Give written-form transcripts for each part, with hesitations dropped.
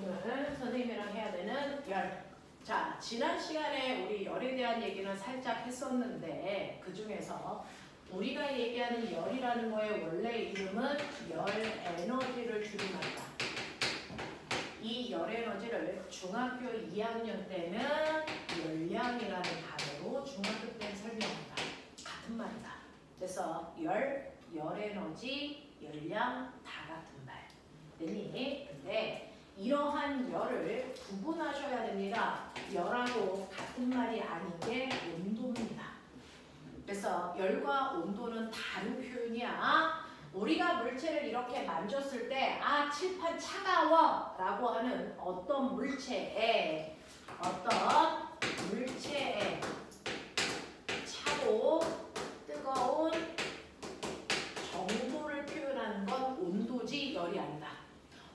오늘 선생님이랑 해야 되는 열. 자, 지난 시간에 우리 열에 대한 얘기는 살짝 했었는데 그 중에서 우리가 얘기하는 열이라는 거의 원래 이름은 열 에너지를 줄임말이다. 이 열 에너지를 중학교 2학년 때는 열량이라는 단어로 중학교 때는 설명한다. 같은 말이다. 그래서 열 에너지, 열량 다 같은 말. 됐니? 근데 이러한 열을 구분하셔야 됩니다. 열하고 같은 말이 아닌 게 온도입니다. 그래서 열과 온도는 다른 표현이야. 우리가 물체를 이렇게 만졌을 때 아, 칠판 차가워 라고 하는 어떤 물체에 차고 뜨거운 정도를 표현하는 건 온도지 열이 아니다.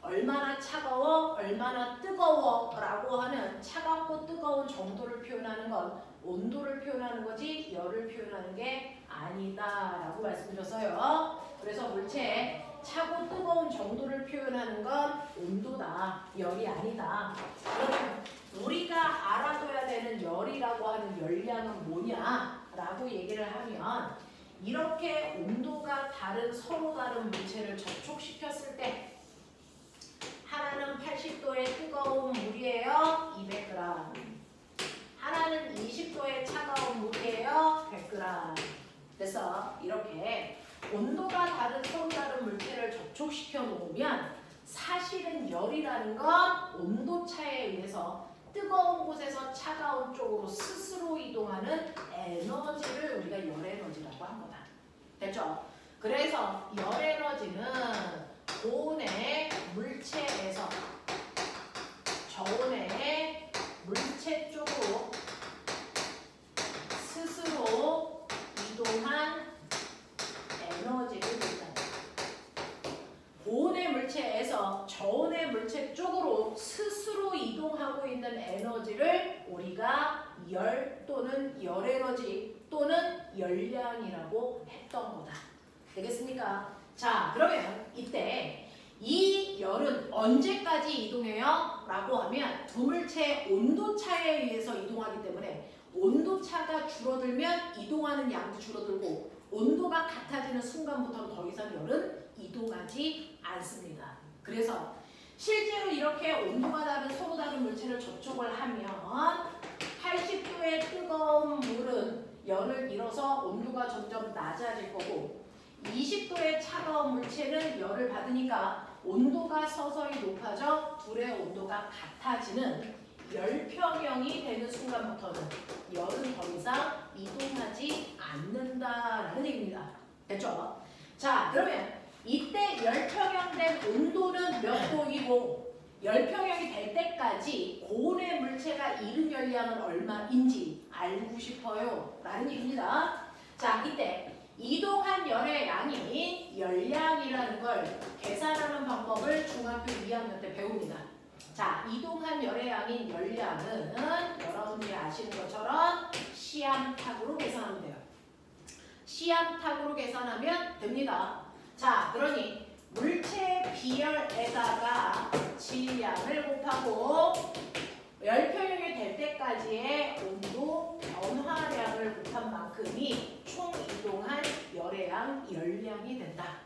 얼마나 차가워, 얼마나 뜨거워 라고 하는 차갑고 뜨거운 정도를 표현하는 건 온도를 표현하는 거지 열을 표현하는 게 아니다 라고 말씀드렸어요. 그래서 물체에 차고 뜨거운 정도를 표현하는 건 온도다, 열이 아니다. 그러면 우리가 알아둬야 되는 열이라고 하는 열량은 뭐냐 라고 얘기를 하면 이렇게 온도가 다른 서로 다른 물체를 접촉시켰을 때 하나는 80도의 뜨거운 물이에요. 200g. 하나는 20도의 차가운 물이에요. 100g. 그래서 이렇게 온도가 다른 서로 다른 물체를 접촉시켜 놓으면 사실은 열이라는 건 온도차에 의해서 뜨거운 곳에서 차가운 쪽으로 스스로 이동하는 에너지를 우리가 열 에너지라고 한 거다. 됐죠? 그래서 열 에너지는 고온의 물체에서 저온의 물체 쪽으로 스스로 이동한 에너지를 얘기한다. 고온의 물체에서 저온의 물체 쪽으로 스스로 이동하고 있는 에너지를 우리가 열 또는 열 에너지 또는 열량이라고 했던 거다. 되겠습니까? 자, 그러면 이때 이 열은 언제까지 이동해요? 라고 하면 두 물체의 온도차에 의해서 이동하기 때문에 온도차가 줄어들면 이동하는 양도 줄어들고 온도가 같아지는 순간부터는 더 이상 열은 이동하지 않습니다. 그래서 실제로 이렇게 온도가 다른 서로 다른 물체를 접촉을 하면 80도의 뜨거운 물은 열을 잃어서 온도가 점점 낮아질 거고 20도의 차가운 물체는 열을 받으니까 온도가 서서히 높아져 둘의 온도가 같아지는 열평형이 되는 순간부터는 열은 더 이상 이동하지 않는다라는 얘기입니다. 됐죠? 자, 그러면 이때 열평형된 온도는 몇 도이고 열평형이 될 때까지 고온의 물체가 잃은 열량은 얼마인지 알고 싶어요 라는 얘기입니다. 자, 이때 이동한 열의 양이 열량이라는 걸 계산하는 방법을 중학교 2학년 때 배웁니다. 자, 이동한 열의 양인 열량은 여러분들이 아시는 것처럼 시암탉으로 계산하면 돼요. 시암탉으로 계산하면 됩니다. 자, 그러니 물체의 비열에다가 질량을 곱하고 열평형이 될 때까지의 온도 변화량을 곱한 만큼이 총 이동한 열의 양, 열량이 된다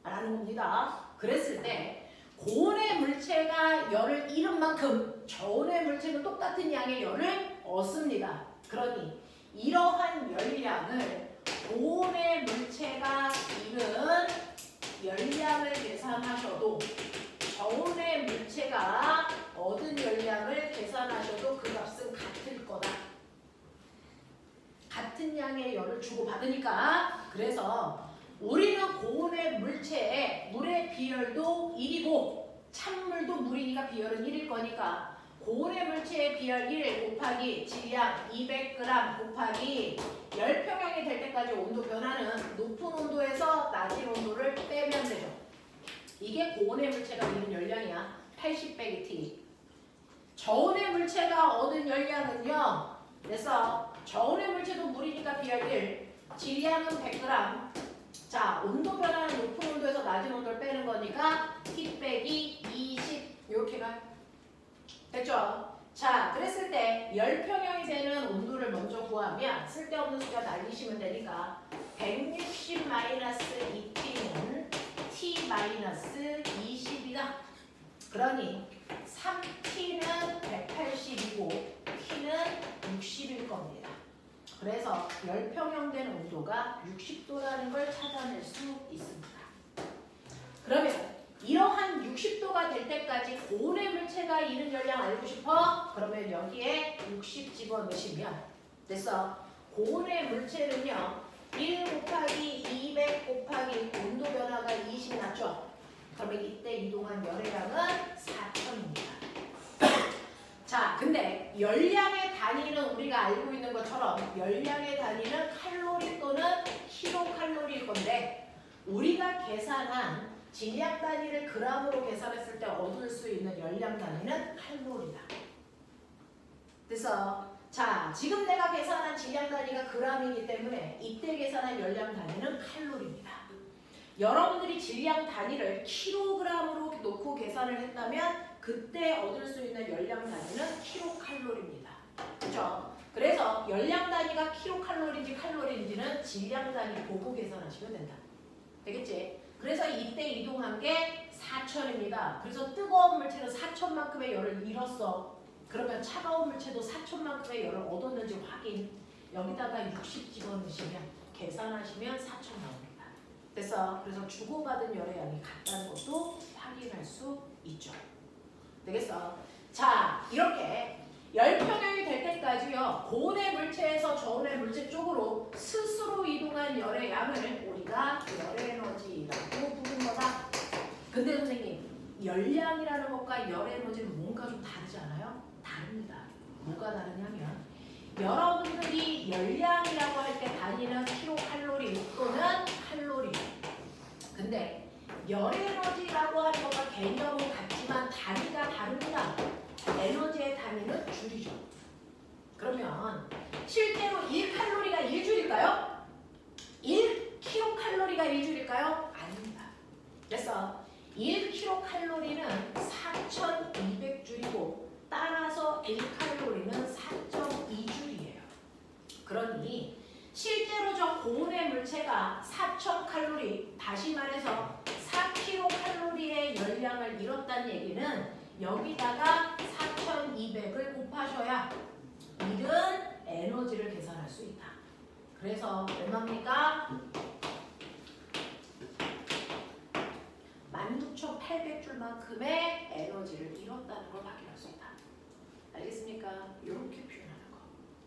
라는 겁니다. 그랬을 때 고온의 물체가 열을 잃은 만큼 저온의 물체는 똑같은 양의 열을 얻습니다. 그러니 이러한 열량을 고온의 물체가 잃은 열량을 계산하셔도 저온의 물체가 얻은 열량을 계산하셔도 그 값은 같을 거다. 같은 양의 열을 주고받으니까. 그래서 우리는 고온의 물체에 물의 비열도 1이고 찬물도 물이니까 비열은 1일 거니까 고온의 물체의 비열 1 곱하기 질량 200g 곱하기 열평형이 될 때까지 온도 변화는 높은 온도에서 낮은 온도를 빼면 되죠. 이게 고온의 물체가 잃은 열량이야. 80 빼기 T. 저온의 물체가 얻은 열량은요. 그래서 저온의 물체도 물이니까 비열 1. 질량은 100g. 자, 온도 변화는 높은 온도에서 낮은 온도를 빼는 거니까 T 빼기 20 이렇게 가요. 됐죠? 자, 그랬을 때 열평형이 되는 온도를 먼저 구하면 쓸데없는 숫자 날리시면 되니까 160-2t는 t-20이다. 그러니 3t는 180이고 t는 60일 겁니다. 그래서 열평형 된 온도가 60도라는 걸 찾아낼 수 있습니다. 그러면 이러한 60도가 될 때까지 고온의 물체가 이는 열량 알고 싶어? 그러면 여기에 60 집어넣으시면 됐어. 고온의 물체는요. 1 곱하기 200 곱하기 온도 변화가 20 났죠? 그러면 이때 이동한 열의 양은 4000입니다. 자, 근데 열량의 단위는 우리가 알고 있는 것처럼 열량의 단위는 칼로리 또는 킬로칼로리일 건데 우리가 계산한 질량 단위를 그람으로 계산했을 때 얻을 수 있는 열량 단위는 칼로리다. 그래서 자, 지금 내가 계산한 질량 단위가 그람이기 때문에 이때 계산한 열량 단위는 칼로리입니다. 여러분들이 질량 단위를 킬로그램으로 놓고 계산을 했다면 그때 얻을 수 있는 열량 단위는 킬로칼로리입니다. 그렇죠? 그래서 열량 단위가 킬로칼로리인지 칼로리인지는 질량 단위 보고 계산하시면 된다. 되겠지? 그래서 이때 이동한 게 4000입니다. 그래서 뜨거운 물체는 4000만큼의 열을 잃었어. 그러면 차가운 물체도 4000만큼의 열을 얻었는지 확인. 여기다가 60 집어넣으시면 계산하시면 4000 나옵니다. 됐어? 그래서 주고받은 열의 양이 같다는 것도 확인할 수 있죠. 되겠어? 자, 이렇게 열평형이 될 때까지요. 고온의 물체에서 저온의 물체 쪽으로 스스로 이동한 열의 양을 우리가 열에너지라고 부른 거다. 근데 선생님, 열량이라는 것과 열에너지는 뭔가 좀 다르지 않아요? 다릅니다. 뭐가 다르냐면 여러분들이 열량이라고 할 때 단위는 킬로칼로리 또는 칼로리. 근데 열에너지라고 하는 것과 개념은 같지만 단위가 다릅니다. 에너지의 단위는 줄이죠. 그러면 실제로 1칼로리가 1줄일까요? 1kcal가 1줄일까요? 아닙니다. 그래서 1kcal는 4200줄이고 따라서 1칼로리는 4.2줄이에요. 그러니 실제로 저 고온의 물체가 4000칼로리, 다시 말해서 4kcal의 열량을 잃었다는 얘기는 여기다가 4200을 곱하셔야 잃은 에너지를 계산할 수 있다. 그래서 얼마입니까? 16800줄만큼의 에너지를 잃었다는 걸 확인할 수 있다. 알겠습니까? 이렇게 표현하는 거.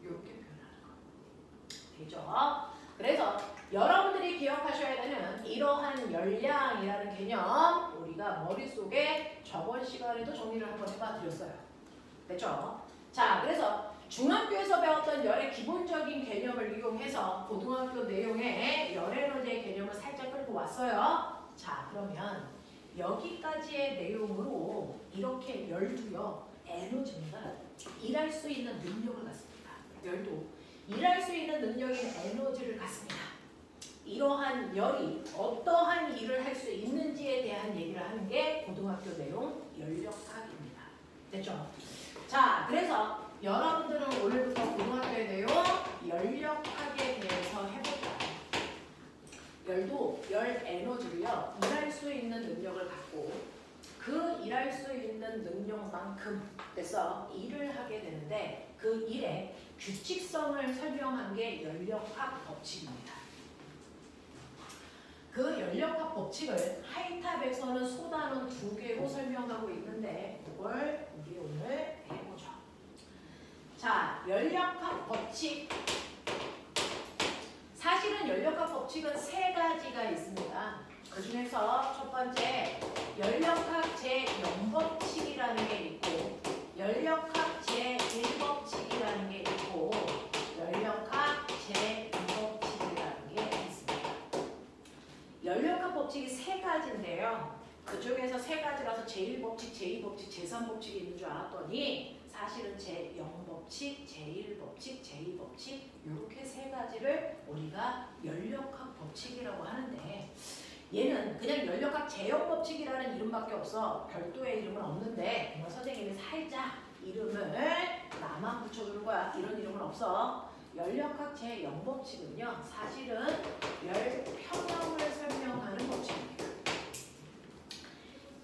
이렇게 표현하는 거. 되죠? 그래서 여러분들이 기억하셔야 되는 이러한 열량이라는 개념 우리가 머릿속에 저번 시간에도 정리를 한번 해봐 드렸어요. 됐죠? 자, 그래서 중학교에서 배웠던 열의 기본적인 개념을 이용해서 고등학교 내용의 열에너지의 개념을 살짝 끌고 왔어요. 자, 그러면 여기까지의 내용으로 이렇게 열도요. 에너지입니다. 일할 수 있는 능력을 갖습니다. 열도. 일할 수 있는 능력인 에너지를 갖습니다. 이러한 열이 어떠한 일을 할 수 있는지에 대한 얘기를 하는 게 고등학교 내용 열역학입니다. 됐죠? 자, 그래서 여러분들은 오늘부터 고등학교의 내용 열역학에 대해서 해볼까요? 열도 열 에너지로요. 일할 수 있는 능력을 갖고 그 일할 수 있는 능력만큼 그래서 일을 하게 되는데 그 일의 규칙성을 설명한 게 열역학 법칙입니다. 그 열역학 법칙을 하이탑에서는 소단원 2개로 설명하고 있는데 그걸 우리 오늘 해보죠. 자, 열역학 법칙. 사실은 열역학 법칙은 3가지가 있습니다. 그 중에서 첫 번째 열역학 제0법칙이라는 게 있고 열역학 제1법칙이라는 게 있고 열역학 제2법칙이라는 게 있습니다. 열역학 법칙이 3가지인데요. 그중에서 3가지라서 제1법칙, 제2법칙, 제3법칙이 있는 줄 알았더니 사실은 제0법칙, 제1법칙, 제2법칙 이렇게 3가지를 우리가 열역학 법칙이라고 하는데 얘는 그냥 열역학 제0법칙이라는 이름밖에 없어. 별도의 이름은 없는데 선생님이 살짝 이름을 나만 붙여주는 거야. 이런 이름은 없어. 연력학 제0법칙은요. 사실은 열평형을 설명하는 법칙입니다.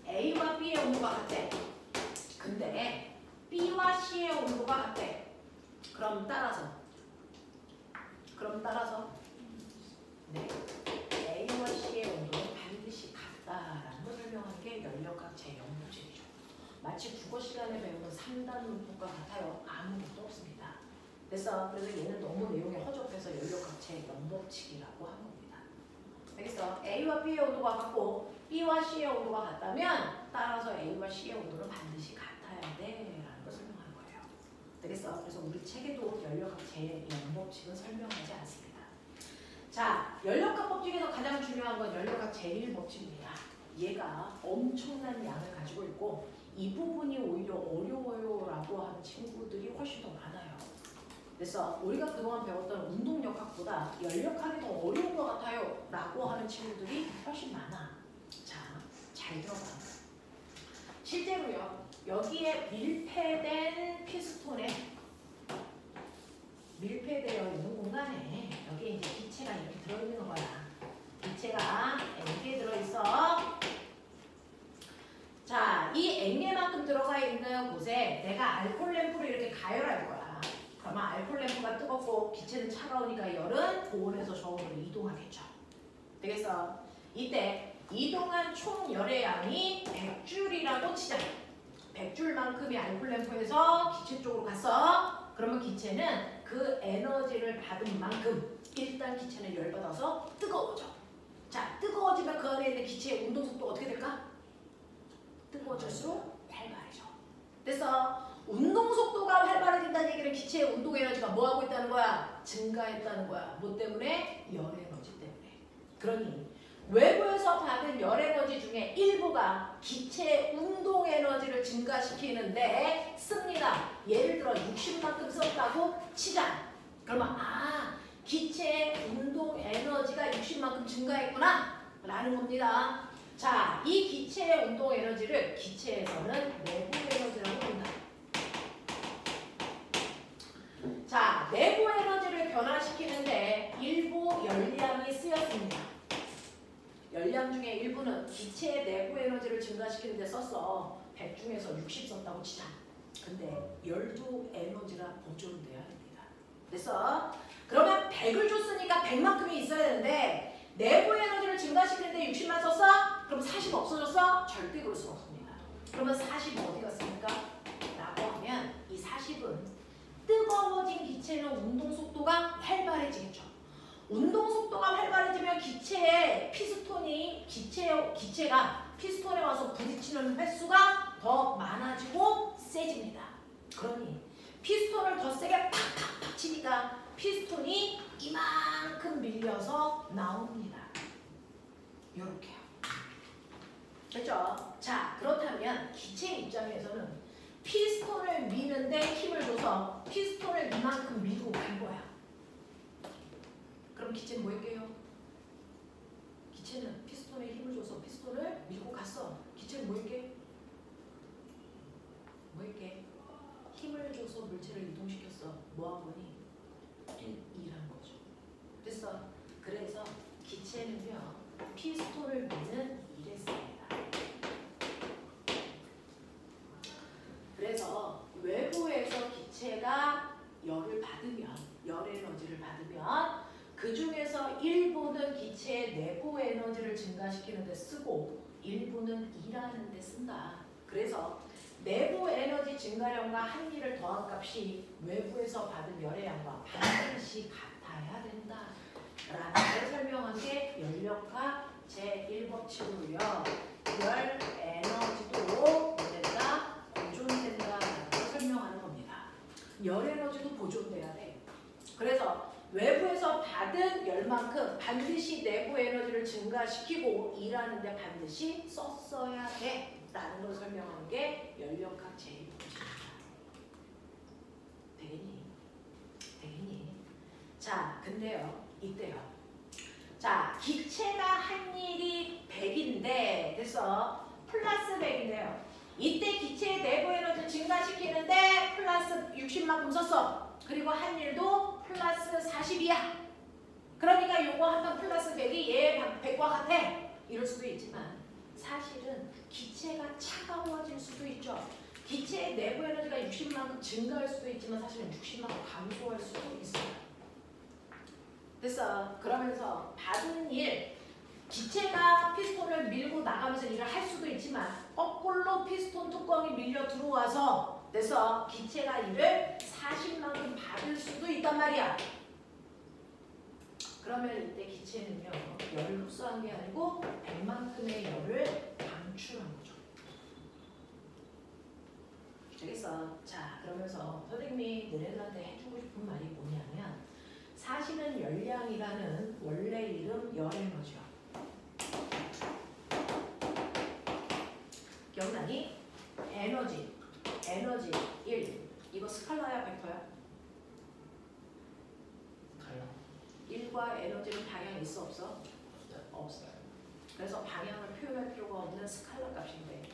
A와 B의 온도가 같대. 근데 B와 C의 온도가 같대. 그럼 따라서 네, A와 C의 온도는 반드시 같다라는 걸 설명하는 게 연력학 제0법칙이죠. 마치 국어 시간에 배우는 3단 문법과 같아요. 아무것도 없습니다. 그래서 얘는 너무 내용이 허접해서 연력학 제0법칙이라고 한 겁니다. 알겠어? A와 B의 온도가 같고 B와 C의 온도가 같다면 따라서 A와 C의 온도는 반드시 같아야 돼라는 걸 설명하는 거예요. 알겠어? 그래서 우리 책에도 연력학 제0법칙은 설명하지 않습니다. 자, 연력학 법칙에서 가장 중요한 건 연력학 제1법칙입니다. 얘가 엄청난 양을 가지고 있고 이 부분이 오히려 어려워요라고 하는 친구들이 훨씬 더 많아요. 그래서 우리가 그동안 배웠던 운동역학보다 연력학이 더 어려운 것 같아요 라고 하는 친구들이 훨씬 많아. 자, 잘 들어봐. 실제로요, 여기에 밀폐된 피스톤에 밀폐되어 있는 공간에 여기에 이제 기체가 이렇게 들어있는 거야. 기체가 N개 들어있어. 자, 이 N개만큼 들어가 있는 곳에 내가 알코올 램프를 이렇게 가열할 거야. 그러면 알코올 램프가 뜨겁고 기체는 차가우니까 열은 고온에서 저온으로 이동하겠죠. 되겠어? 이때 이동한 총 열의 양이 100줄이라고 치자. 100줄만큼이 알코올 램프에서 기체 쪽으로 갔어. 그러면 기체는 그 에너지를 받은 만큼 일단 기체는 열받아서 뜨거워져. 자, 뜨거워지면 그 안에 있는 기체의 운동 속도가 어떻게 될까? 뜨거워질수록 활발해져. 그래서 운동 속도가 활발해진다는 얘기는 기체의 운동 에너지가 뭐하고 있다는 거야? 증가했다는 거야. 뭐 때문에? 열 에너지 때문에. 그러니 외부에서 받은 열 에너지 중에 일부가 기체의 운동 에너지를 증가시키는데 씁니다. 예를 들어 60만큼 썼다고 치자. 그러면 기체의 운동 에너지가 60만큼 증가했구나 라는 겁니다. 자, 이 기체의 운동 에너지를 기체에서는 내부 에너지라고 부른다. 자, 내부 에너지를 변화시키는데 일부 열량이 쓰였습니다. 열량 중에 일부는 기체의 내부 에너지를 증가시키는 데 썼어. 100 중에서 60 썼다고 치자. 근데 열도 에너지가 보존돼야 됩니다. 그래서 그러면 100을 줬으니까 100만큼이 있어야 되는데 내부 에너지를 증가시키는데 60만 썼어? 그럼 40 없어졌어? 절대 그럴 수 없습니다. 그러면 40은 어디 갔습니까? 라고 하면 이 40은 뜨거워진 기체는 운동 속도가 활발해지겠죠. 운동 속도가 활발해지면 기체의 피스톤이 기체가 피스톤에 와서 부딪히는 횟수가 더 많아지고 세집니다. 그러니 피스톤을 더 세게 팍팍팍 치니까 피스톤이 이만큼 밀려서 나옵니다. 요렇게요. 됐죠? 자, 그렇다면 기체 입장에서는 피스톤을 미는데 힘을 줘서 피스톤을 이만큼 밀고 간 거야. 그럼 기체는 뭐 할게요? 기체는 피스톤에 힘을 줘서 피스톤을 밀고 갔어. 기체는 뭐 할게? 뭐 할게? 힘을 줘서 물체를 이동시켰어. 뭐 한 거니? 일한 거죠. 됐어? 그래서 기체는요, 피스톤을 미는 일에 씁니다. 그래서 외부에서 기체가 열을 받으면, 열 에너지를 받으면 그 중에서 일부는 기체의 내부 에너지를 증가시키는 데 쓰고 일부는 일하는 데 쓴다. 그래서 내부 에너지 증가량과 한 일을 더한 값이 외부에서 받은 열의 양과 반드시 같아야 된다. 라는 걸 설명한 게 연력학 제1법칙으로요. 열 에너지도 뭐된다? 보존된다라는 걸 설명하는 겁니다. 열 에너지도 보존돼야 돼. 그래서 외부에서 받은 열만큼 반드시 내부 에너지를 증가시키고 일하는 데 반드시 썼어야 돼. 라는 걸 설명하는 게 연력학 제1법칙입니다. 되겠니? 되겠니? 자, 근데요. 이때요. 자, 기체가 한 일이 100인데 됐어. 플러스 100인데요. 이때 기체의 내부 에너지를 증가시키는데 플러스 60만큼 썼어. 그리고 한일도 플러스 40이야. 그러니까 요거 한번 플러스 100이 얘 100과 같아. 이럴 수도 있지만 사실은 기체가 차가워질 수도 있죠. 기체의 내부 에너지가 60만큼 증가할 수도 있지만 사실은 60만큼 감소할 수도 있어요. 됐어. 그러면서 받은 일, 기체가 피스톤을 밀고 나가면서 일을 할 수도 있지만 거꾸로 피스톤 뚜껑이 밀려 들어와서 됐어. 기체가 일을 40만큼 받을 수도 있단 말이야. 그러면 이때 기체는요, 열을 흡수한 게 아니고 100만큼의 열을 방출한 거죠. 되겠어. 자, 그러면서 선생님이 너네들한테 해주고 싶은 말이 뭐냐면 사실은 열량이라는 원래 이름 열에너지야. 기억나니? 에너지 1. 이거 스칼라야 벡터야? 달라. 1과 에너지는 방향이 있어 없어? 없어요. 그래서 방향을 표현할 필요가 없는 스칼라 값인데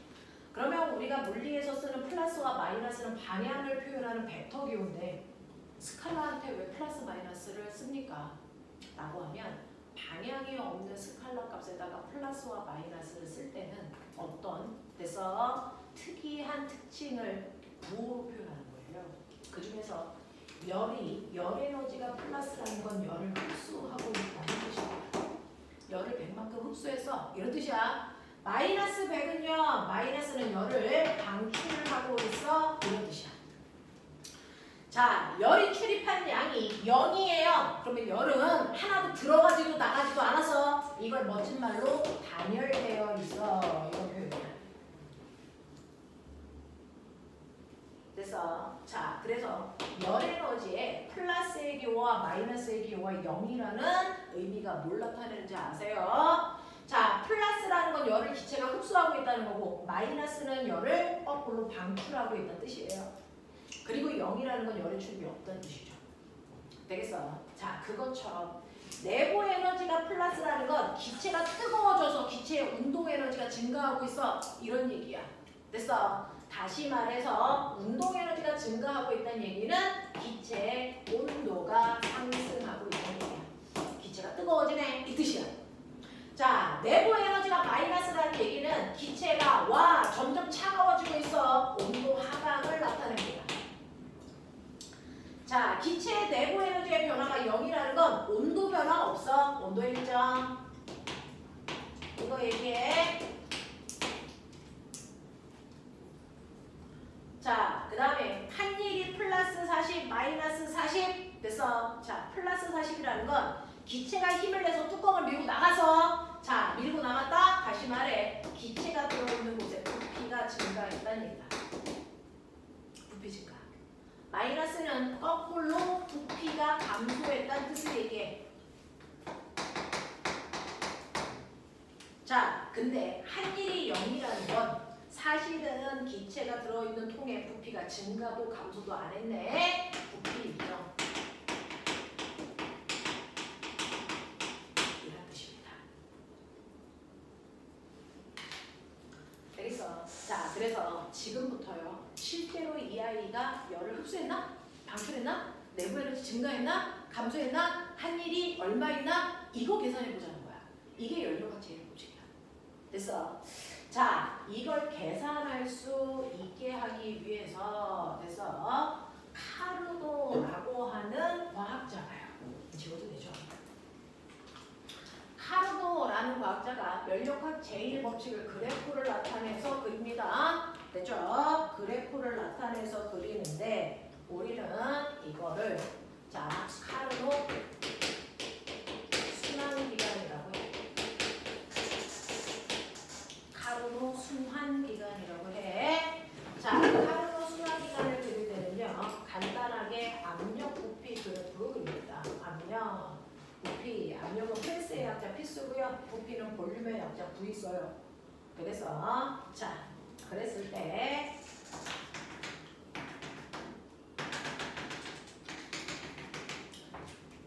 그러면 우리가 물리에서 쓰는 플러스와 마이너스는 방향을 표현하는 벡터 기호인데 스칼라한테 왜 플러스 마이너스를 씁니까? 라고 하면 방향이 없는 스칼라 값에다가 플러스와 마이너스를 쓸 때는 어떤 데서 특이한 특징을 부호로 표현하는 거예요. 그 중에서 열 에너지가 플러스라는 건 열을 흡수하고 있다는 뜻입니다. 열을 100만큼 흡수해서 이런 뜻이야. 마이너스 100은요. 마이너스는 열을 방출하고 있어. 이런 뜻이야. 자, 열이 출입한 양이 0이에요. 그러면 열은 하나도 들어가지도 나가지도 않아서 이걸 멋진 말로 단열되어 있어. 이런 표현이야. 됐어. 자, 그래서 열 에너지에 플러스의 기호와 마이너스의 기호가 0이라는 의미가 뭘 나타내는지 아세요? 자, 플러스라는 건 열을 기체가 흡수하고 있다는 거고 마이너스는 열을 거꾸로 방출하고 있다는 뜻이에요. 그리고 0이라는 건 열의 출입이 없다는 뜻이죠. 되겠어? 자, 그것처럼 내부 에너지가 플러스라는 건 기체가 뜨거워져서 기체의 운동 에너지가 증가하고 있어. 이런 얘기야. 됐어? 다시 말해서 운동 에너지가 증가하고 있다는 얘기는 기체의 온도가 상승하고 있다는 얘기야. 기체가 뜨거워지네. 이 뜻이야. 자, 내부 에너지가 마이너스라는 얘기는 기체가 점점 차가워지고 있어. 온도 하강을 나타냅니다. 자, 기체의 내부 에너지의 변화가 0이라는 건 온도 변화 없어. 온도 일정. 이거 얘기해. 자, 그 다음에 한일이 플러스 40, 마이너스 40 됐어. 자, 플러스 40이라는 건 기체가 힘을 내서 뚜껑을 밀고 나가서 자, 밀고 나갔다. 다시 말해. 기체가 들어오는 곳에 부피가 증가했다는 얘기다. 부피 증가. 마이너스는 거꾸로 부피가 감소했다는 뜻을 얘기해. 자, 근데 한일이 0이라는 건 사실은 기체가 들어있는 통에 부피가 증가도 감소도 안 했네. 부피 일정. 이런 뜻입니다. 알겠어? 자, 그래서 지금부터요. 실제로 이 아이가 열을 흡수했나? 방출했나? 내부 에너지 증가했나? 감소했나? 한일이 얼마있나? 이거 계산해보자는 거야. 이게 연료가 제일 고집이야. 됐어? 자, 이걸 계산할 수 있게 하기 위해서 됐어? 카르노라고 하는 과학자가요. 지워도 되죠? 카르노라는 과학자가 연력학 제1법칙을 그래프를 나타내서 그립니다. 됐죠? 그래프를 나타내서 그리는데 우리는 이거를 자, 카르노 순환기간이라고 해. 카르노 순환기간이라고 해. 자, 카르노 순환기간을 그릴 때는요. 간단하게 압력 부피 그래프로 그립니다. 압력 부피, 압력은 프레스의 약자 P 쓰고요. 부피는 볼륨의 약자 V 써요. 그래서 자, 그랬을 때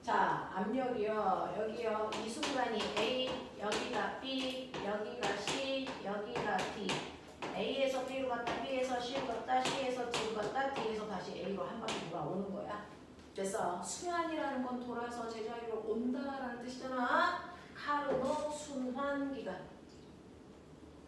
자, 압력이요. 여기요. 이 순간이 A, 여기가 B, 여기가 C, 여기가 D. A에서 B로 갔다, B에서 C로 갔다, C에서 D로 갔다, 에너지가 D에서 다시 A로 한 바퀴 돌아오는 거야. 그래서 순환이라는 건 돌아서 제자리로 온다라는 뜻이잖아. 카르노 순환기간.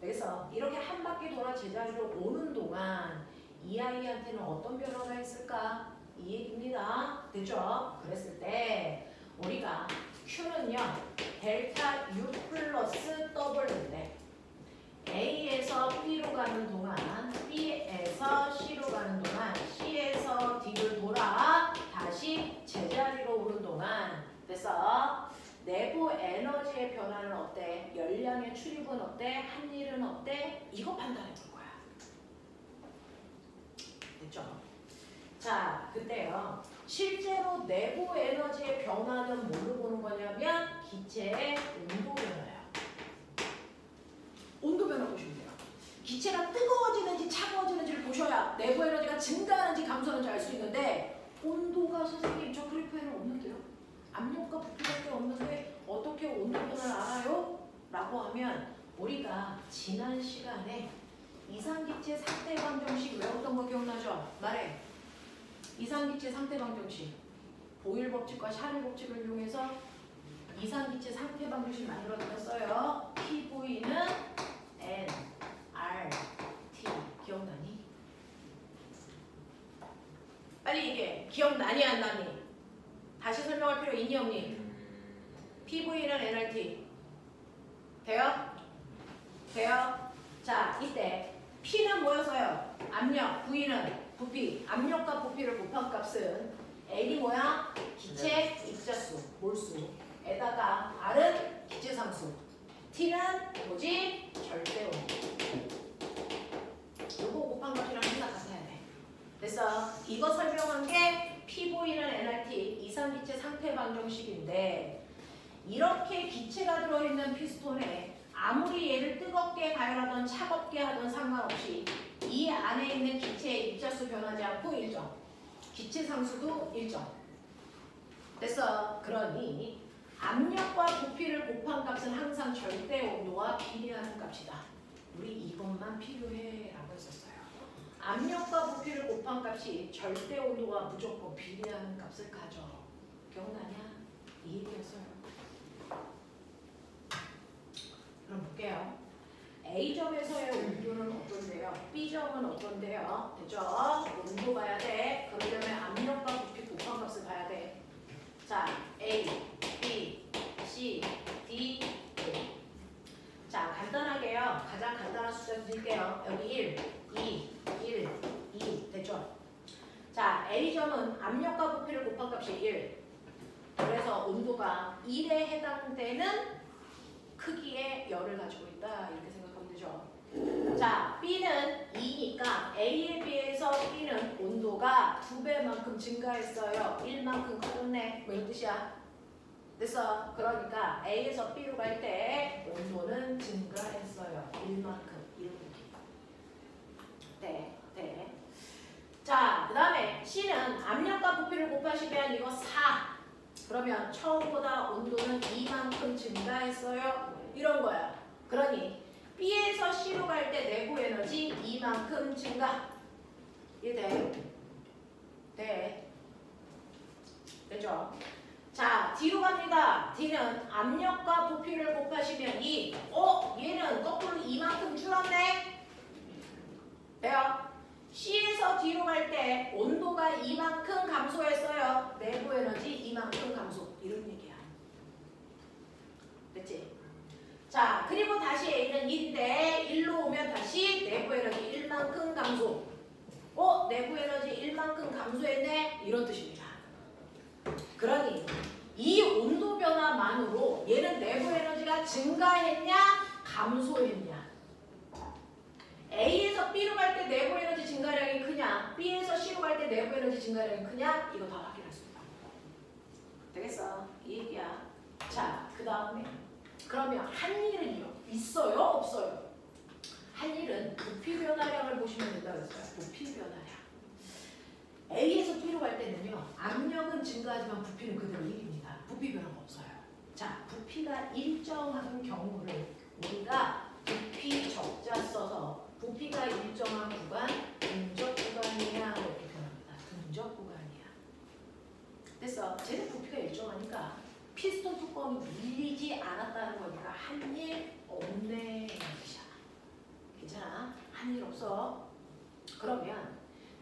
그래서 이렇게 한 바퀴 돌아 제자리로 오는 동안 이 아이한테는 어떤 변화가 있을까? 이 얘기입니다. 됐죠? 그랬을 때 우리가 Q는요. 델타 U 플러스 W인데 A에서 B로 가는 동안 B에서 C로 가는 동안 C에서 D를 돌아 다시 제자리로 오는 동안 그래서 내부 에너지의 변화는 어때? 열량의 출입은 어때? 한일은 어때? 이거 판단해 볼 거야. 됐죠? 자, 그때요. 실제로 내부 에너지의 변화는 뭘로 보는 거냐면 기체의 온도 변화예요. 온도 변화 보시면 돼요. 기체가 뜨거워지는지 차가워지는지를 보셔야 내부 에너지가 증가하는지 감소하는지 알 수 있는데 온도가 선생님 저 그래프에는 없는데요. 압력과 부피밖에 없는데 어떻게 온도 변화를 알아요? 라고 하면 우리가 지난 시간에 이상기체 상태방정식 외웠던 거 기억나죠? 말해. 이상기체 상태방정식. 보일 법칙과 샤를 법칙을 이용해서 이상기체 상태방정식 만들어드렸어요. PV는 N, R, T. 기억나니? 빨리 얘기해. 기억나니 안 나니? 다시 설명할 필요 있니 없니? PV는 NRT. 돼요? 돼요? 자, 이때 P는 뭐여서요? 압력, V는 부피. 압력과 부피를 곱한 값은 N이 뭐야? 기체 입자수, 몰수에다가 R은 기체상수. T는 뭐지? 절대온도. 요거 곱한 값이랑 항상 같아야 돼. 그래서 이거 설명한 게 PV는 NRT, 이상기체 상태방정식인데 이렇게 기체가 들어있는 피스톤에 아무리 얘를 뜨겁게 가열하던 차갑게 하던 상관없이 이 안에 있는 기체의 입자수 변하지 않고 일정. 기체 상수도 일정. 됐어. 그러니 압력과 부피를 곱한 값은 항상 절대 온도와 비례하는 값이다. 우리 이것만 필요해 라고 했었어요. 압력과 부피를 곱한 값이 절대 온도와 무조건 비례하는 값을 가져. 기억나냐? 이 얘기였어요. 그럼 볼게요. A점에서의 온도는 어떤데요? B점은 어떤데요? 됐죠? 온도 봐야 돼. 그러려면 압력과 부피 곱한 값을 봐야 돼. 자, A, B, C, D, A. 자, 간단하게요. 가장 간단한 숫자 드릴게요. 여기 1, 2, 됐죠? 자, A점은 압력과 부피를 곱한 값이 1. 그래서 온도가 1에 해당되는 크기의 열을 가지고 있다. 이렇게 생각하면 되죠. 자, B는 2니까 A에 비해서 B는 온도가 2배만큼 증가했어요. 1만큼 커졌네. 뭐 이런 뜻이야? 됐어. 그러니까 A에서 B로 갈 때 온도는 증가했어요. 1만큼. 이런 느낌. 네. 자, 그 다음에 C는 압력과 부피를 곱하시면 이거 4. 그러면 처음보다 온도는 2만큼 증가했어요. 이런 거야. 그러니 B에서 C로 갈 때 내부 에너지 2만큼 증가. 이해 돼? 됐죠? 자, D로 갑니다. D는 압력과 부피를 곱하시면 2. 얘는 거꾸로 2만큼 줄었네? 돼요? C에서 D로 갈 때 온도가 2만큼 감소했어요. 내부 에너지 2만큼 감소. 이런 얘기야. 됐지? 자, 그리고 다시 A는 1인데 1로 오면 다시 내부 에너지 1만큼 감소. 내부 에너지 1만큼 감소했네? 이런 뜻입니다. 그러니 이 온도 변화만으로 얘는 내부 에너지가 증가했냐? 감소했냐? A에서 B로 갈 때 내부 에너지 증가량이 크냐? B에서 C로 갈 때 내부 에너지 증가량이 크냐? 이거 다 확인할 수 있다. 되겠어? 이 얘기야. 자, 그 다음에 그러면 한일은요? 있어요? 없어요? 한일은 부피 변화량을 보시면 된다고 했어요. 부피 변화량. A에서 B로 갈 때는요. 압력은 증가하지만 부피는 그대로 1입니다. 부피 변화가 없어요. 자, 부피가 일정한 경우를 우리가 부피 적자 써서 부피가 일정한 구간, 운적 구간이야 이렇게 피스톤 뚜껑이 밀리지 않았다는 거니까 한 일 없네. 괜찮아? 한 일 없어. 그러면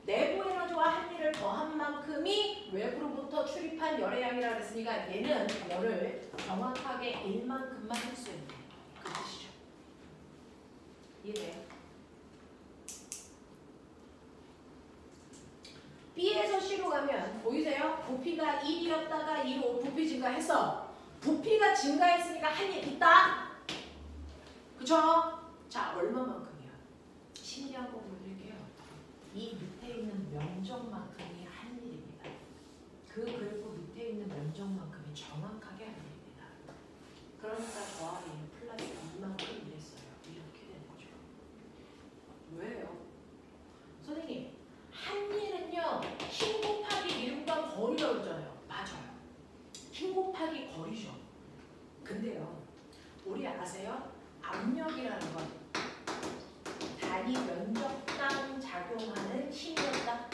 내부 에너지와 한 일을 더한 만큼이 외부로부터 출입한 열의 양이라고 했으니까 얘는 열을 정확하게 1만큼만 할 수 있는 그 뜻이죠. 이해돼요? B에서 C로 가면 보이세요? 부피가 1이었다가 2로 부피 증가했어. 부피가 증가했으니까 한 일 있다. 그쵸? 자, 얼마만큼이야? 신기한 거 보여드릴게요. 이 밑에 있는 면적만큼이 한 일입니다. 그 그래프 밑에 있는 면적만큼이 정확하게 한 일입니다. 그러니까 더하기 플러스 이만큼 이랬어요. 이렇게 되는 거죠. 왜요? 선생님, 한 일은요, 힘 곱하기 미분과 거리라고 그러잖아요. 맞아요. 힘 곱하기 거리죠. 근데요, 우리 아세요? 압력이라는 건 단위 면적당 작용하는 힘이었다.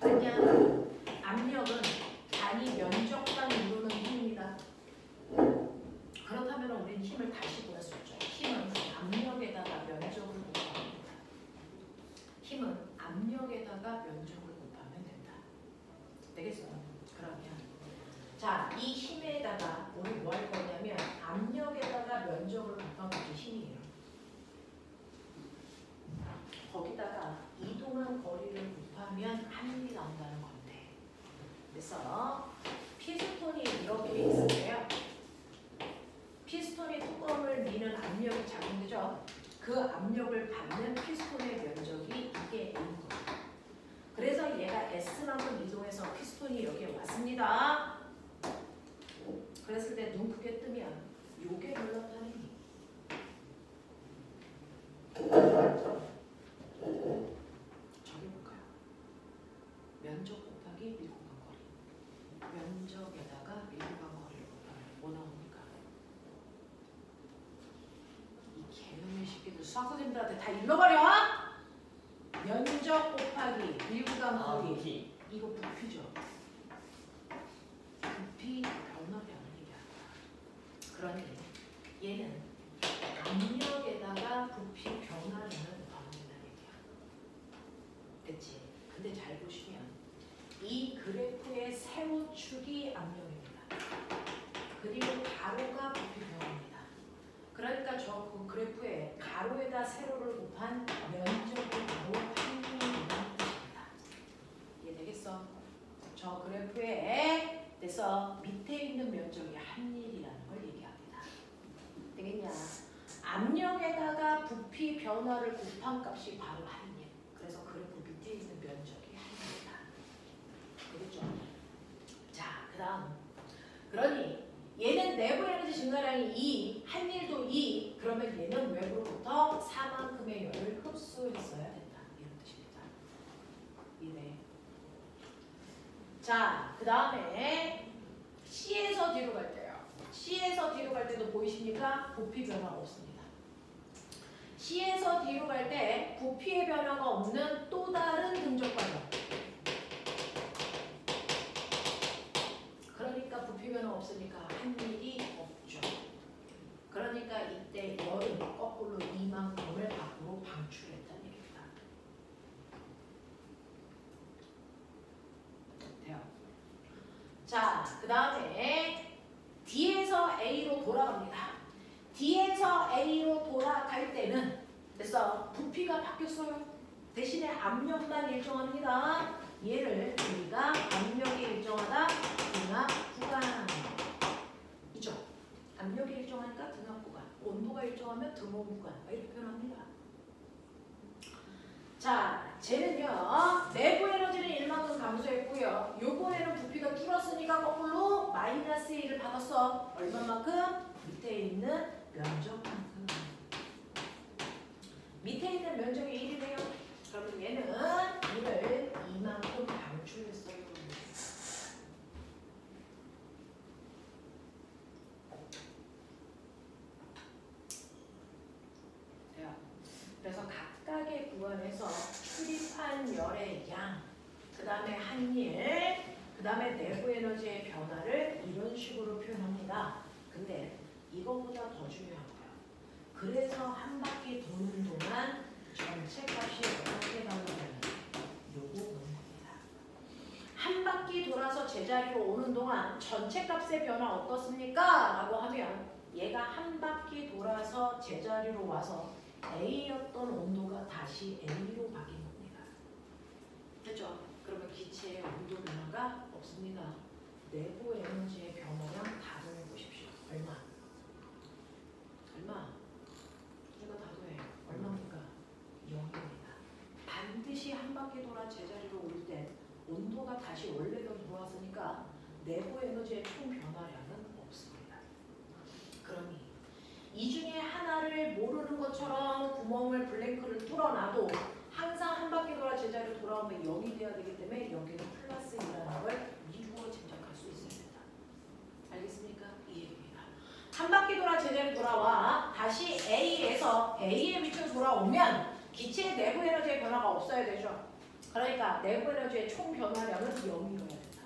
아니야. 압력은 단위 면적당 이루는 힘입니다. 그렇다면 우리는 힘을 다시 구할 수 있죠. 힘은 압력에다가 면적을 곱합니다. 힘은 압력에다가 면적을 곱하면 된다. 되겠어요? 그러면 자, 이 힘에다가 우리 뭐 할 거냐면 압력에다가 면적을 곱하면 그 힘이에요. 거기다가 이동한 거리를 곱하면 한 일이 나온다는 건데. 그래서 피스톤이 이렇게 돼 있으세요. 피스톤이 뚜껑을 미는 압력이 작용되죠. 그 압력을 받는 피스톤의 면적이 이게 A인 거예요. 그래서 얘가 S만큼 이동해서 피스톤이 여기에 왔습니다. 그랬을 때 눈 크게 뜨면 요게 눌렀다는 얘기. 적어볼까요? 면적 곱하기 밀고 간 거리. 면적에다가 밀고 간 거리를 곱하면 뭐 나옵니까? 이 개놈의 새끼들 수학 선생님들한테 다 잃어버려! 면적 곱하기 밀고 간 거리. 이거 부피죠. 부피 변화량을 얘기한다. 그러니 얘는 압력에다가 부피 변화량을 곱하면 된다는 얘기야. 됐지? 근데 잘 보시면 이 그래프의 세우축이 압력입니다. 그리고 가로가 부피 변화입니다. 그러니까 저 그 그래프에 가로에다 세로를 곱한 면적을 바로 한일이라는 뜻입니다. 이해되겠어? 저 그래프에 그래서 밑에 있는 면적이 한일이라는 걸 얘기합니다. 되겠냐? 압력에다가 부피 변화를 곱한 값이 바로 한일. 그래서 그래프 밑에 있는 면적이 한일이다. 되겠죠? 자, 그 다음. 그러니 얘는 내부 에너지 증가량이 2, 한일도 2. 그러면 얘는 외부로부터 4만큼의 열을 흡수했어야 된다. 이런 뜻입니다. 이래. 자, 그 다음에 C에서 뒤로 갈 때요. C에서 뒤로 갈 때도 보이십니까? 부피 변화가 없습니다. C에서 뒤로 갈 때 부피의 변화가 없는 또 다른 등적 과정. 그러니까 부피 변화 없으니까 한 일이 없죠. 그러니까 이때 열은 거꾸로 이만큼을 밖으로 방출했다는 얘기입니다. 돼요. 자, 그 다음에 D에서 A로 돌아갑니다. D에서 A로 돌아갈 때는 그래서 부피가 바뀌었어요. 대신에 압력만 일정합니다. 얘를 우리가 압력이 일정하다 등압 구간 이죠. 압력이 일정하니까 등압 구간, 온도가 일정하면 등온 구간 이렇게 표현합니다. 자, 쟤는요 내부 에너지는 1만큼 감소했고요. 요번에는 부피가 줄었으니까 거꾸로 마이너스 1을 받았어. 얼마만큼? 밑에 있는 면적만큼. 밑에 있는 면적이 1이네요. 그러면 얘는 1을 이만큼 방출했어요. 돼요. 그래서 각각의 구간에서 출입한 열의 양, 그 다음에 한일, 그 다음에 내부 에너지의 변화를 이런 식으로 표현합니다. 근데 이거보다 더 중요한 거예요. 그래서 한 바퀴 도는 동안 전체 값이 어떻게 변화되는지 요거 보는 겁니다. 한 바퀴 돌아서 제자리로 오는 동안 전체 값의 변화 어떻습니까? 라고 하면 얘가 한 바퀴 돌아서 제자리로 와서 A였던 온도가 다시 A로 바뀐 겁니다. 됐죠? 그러면 기체의 온도 변화가 없습니다. 내부 에너지의 변화량 다 더해보십시오. 얼마? 이거 다 더해. 얼마입니까? 0입니다. 반드시 한 바퀴 돌아 제자리로 올 때 온도가 다시 원래대로 돌아왔으니까 내부 에너지의 총 변화량은 없습니다. 그러니 이 중에 하나를 모르는 것처럼 구멍을 블랭크를 뚫어놔도 항상 한 바퀴 돌아 제자리로 돌아오면 0이 돼야 되기 때문에 여기는 플러스 2라는 걸 미루어 짐작할 수 있습니다. 알겠습니까? 이 얘기입니다. 한 바퀴 돌아 제자리로 돌아와 다시 A에서 A의 위치로 돌아오면 기체의 내부 에너지의 변화가 없어야 되죠. 그러니까 내부 에너지의 총 변화량은 0이어야 된다.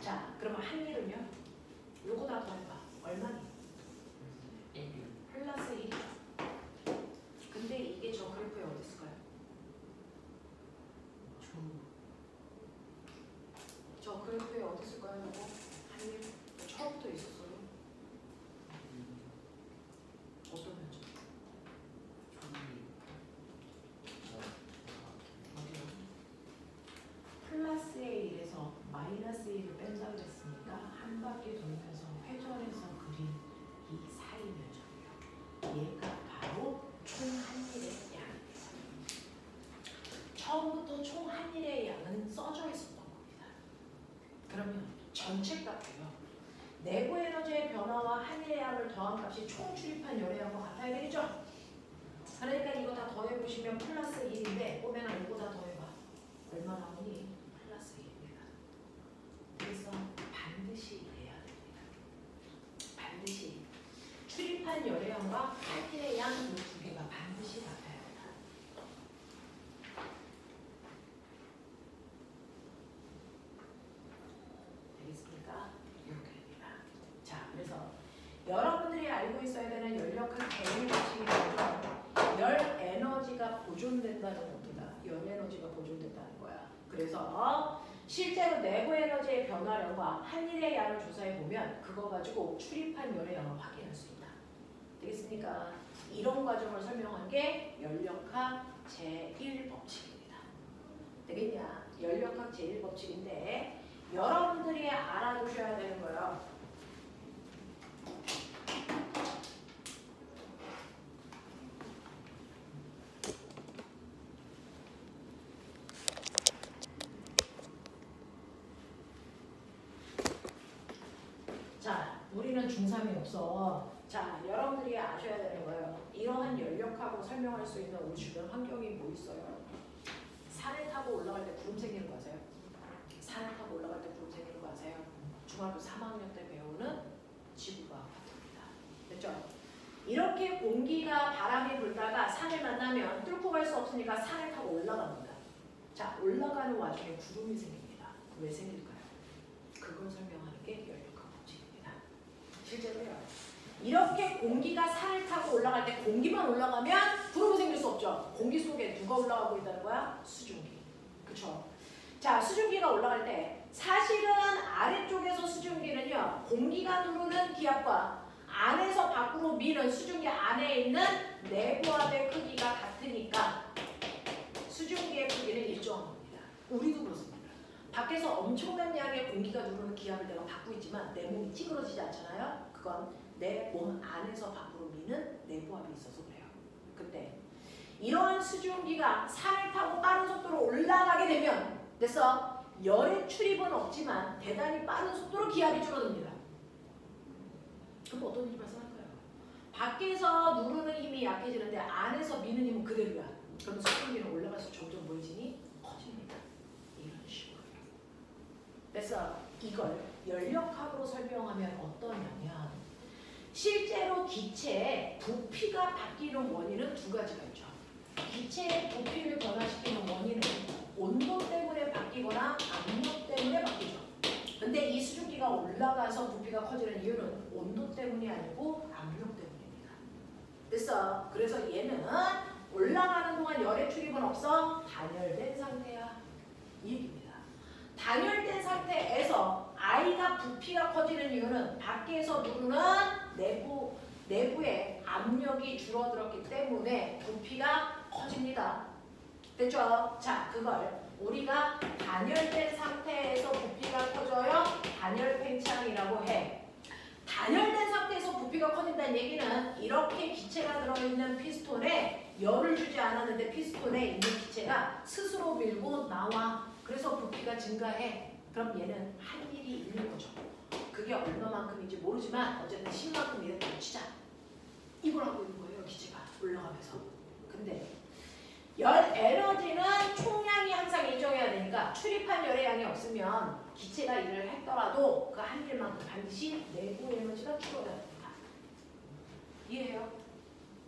자, 그러면 한일은요? 요거 다 더해봐. 얼마니? 플러스 1이죠. 근데 이게 저 그래프에 어디 있을까요? 저 그래프에 어디 있을까요? 요거? 한일? 처음부터 있었어요. 어떤 면적? 어디요? 플러스 1에서 마이너스 1을 뺀다 그랬으니까 한 바퀴 돌면서 회전해서 그린 이 사이 면적이에요. 얘가 바로 총 한일의 양입니다. 처음부터 총 한일의 양은 써져 있었던 겁니다. 그러면 전체 값이요. 내부 에너지의 변화와 한일의 양을 더한 값이 총 출입한 열의 양과 같아야 되겠죠? 그러니까 이거 다 더해보시면 플러스 1인데 꼬매나 이거 다 더해봐. 얼마 나오니? 플러스 1입니다. 그래서 반드시 이래야 됩니다. 반드시 출입한 열의 양과 한일의 양 이 두 개가 반드시 같아야 된다. 되겠습니까? 이렇게 됩니다. 자, 그래서 여러분들이 알고 있어야 되는 연력학 개념 법칙이 뭐죠? 열 에너지가 보존된다는 겁니다. 열 에너지가 보존된다는 거야. 그래서 실제로 내부 에너지의 변화량과 한일의 양을 조사해 보면 그거 가지고 출입한 열의 양을 확인할 수 있다. 되겠습니까? 이런 과정을 설명한 게 연력학 제1법칙입니다. 되겠냐? 연력학 제1법칙인데 여러분들이 알아두셔야 되는 거예요. 자, 우리는 중3이 없어. 자, 여러분들이 아셔야 되는 거예요. 이러한 연력하고 설명할 수 있는 우리 주변 환경이 뭐 있어요? 산을 타고 올라갈 때 구름 생기는 거 아세요? 산을 타고 올라갈 때 구름 생기는 거 아세요? 중학교 3학년 때 배우는 지구과학 같습니다. 됐죠? 이렇게 공기가 바람이 불다가 산을 만나면 뚫고 갈 수 없으니까 산을 타고 올라갑니다. 자, 올라가는 와중에 구름이 생깁니다. 왜 생길까요? 그걸 설명하는 게 연력학 법칙입니다. 실제로요. 이렇게 공기가 산을 타고 올라갈 때 공기만 올라가면 구름이 생길 수 없죠. 공기 속에 누가 올라가고 있다는 거야? 수증기. 그쵸? 자, 수증기가 올라갈 때 사실은 아래쪽에서 수증기는요. 공기가 누르는 기압과 안에서 밖으로 미는 수증기 안에 있는 내부압의 크기가 같으니까 수증기의 크기는 일정한 겁니다. 우리도 그렇습니다. 밖에서 엄청난 양의 공기가 누르는 기압을 내가 받고 있지만 내 몸이 찌그러지지 않잖아요. 그건 내 몸 안에서 밖으로 미는 내부압이 있어서 그래요. 근데 이러한 수증기가 산을 타고 빠른 속도로 올라가게 되면 됐어. 열의 출입은 없지만 대단히 빠른 속도로 기압이 줄어듭니다. 그럼 어떤 일이 발생할까요? 밖에서 누르는 힘이 약해지는데 안에서 미는 힘은 그대로야. 그럼 수증기는 올라갈수록 점점 멀지니 커집니다. 이런 식으로. 그래서 이걸 연력학으로 설명하면 어떠냐면 실제로 기체의 부피가 바뀌는 원인은 두 가지가 있죠. 기체의 부피를 변화시키는 원인은 온도 때문에 바뀌거나 압력 때문에 부피가 커지는 이유는 온도 때문이 아니고 압력 때문입니다. 됐어. 그래서 얘는 올라가는 동안 열의 출입은 없어. 단열된 상태야. 이 얘기입니다. 단열된 상태에서 아이가 부피가 커지는 이유는 밖에서 누르는 내부의 압력이 줄어들었기 때문에 부피가 커집니다. 됐죠? 자, 그걸 우리가 단열된 상태에서 부피가 커져요. 단열 팽창이라고 해. 단열된 상태에서 부피가 커진다는 얘기는 이렇게 기체가 들어있는 피스톤에 열을 주지 않았는데 피스톤에 있는 기체가 스스로 밀고 나와. 그래서 부피가 증가해. 그럼 얘는 할 일이 있는 거죠. 그게 얼마만큼인지 모르지만 어쨌든 10만큼 이랬다고 치자. 이걸 하고 있는 거예요. 기체가 올라가면서. 근데 열 에너지는 총량이 항상 일정해야 되니까 출입한 열의 양이 없으면 기체가 일을 했더라도 그 한 일만큼 반드시 내부 에너지가 줄어야 됩니다. 이해해요?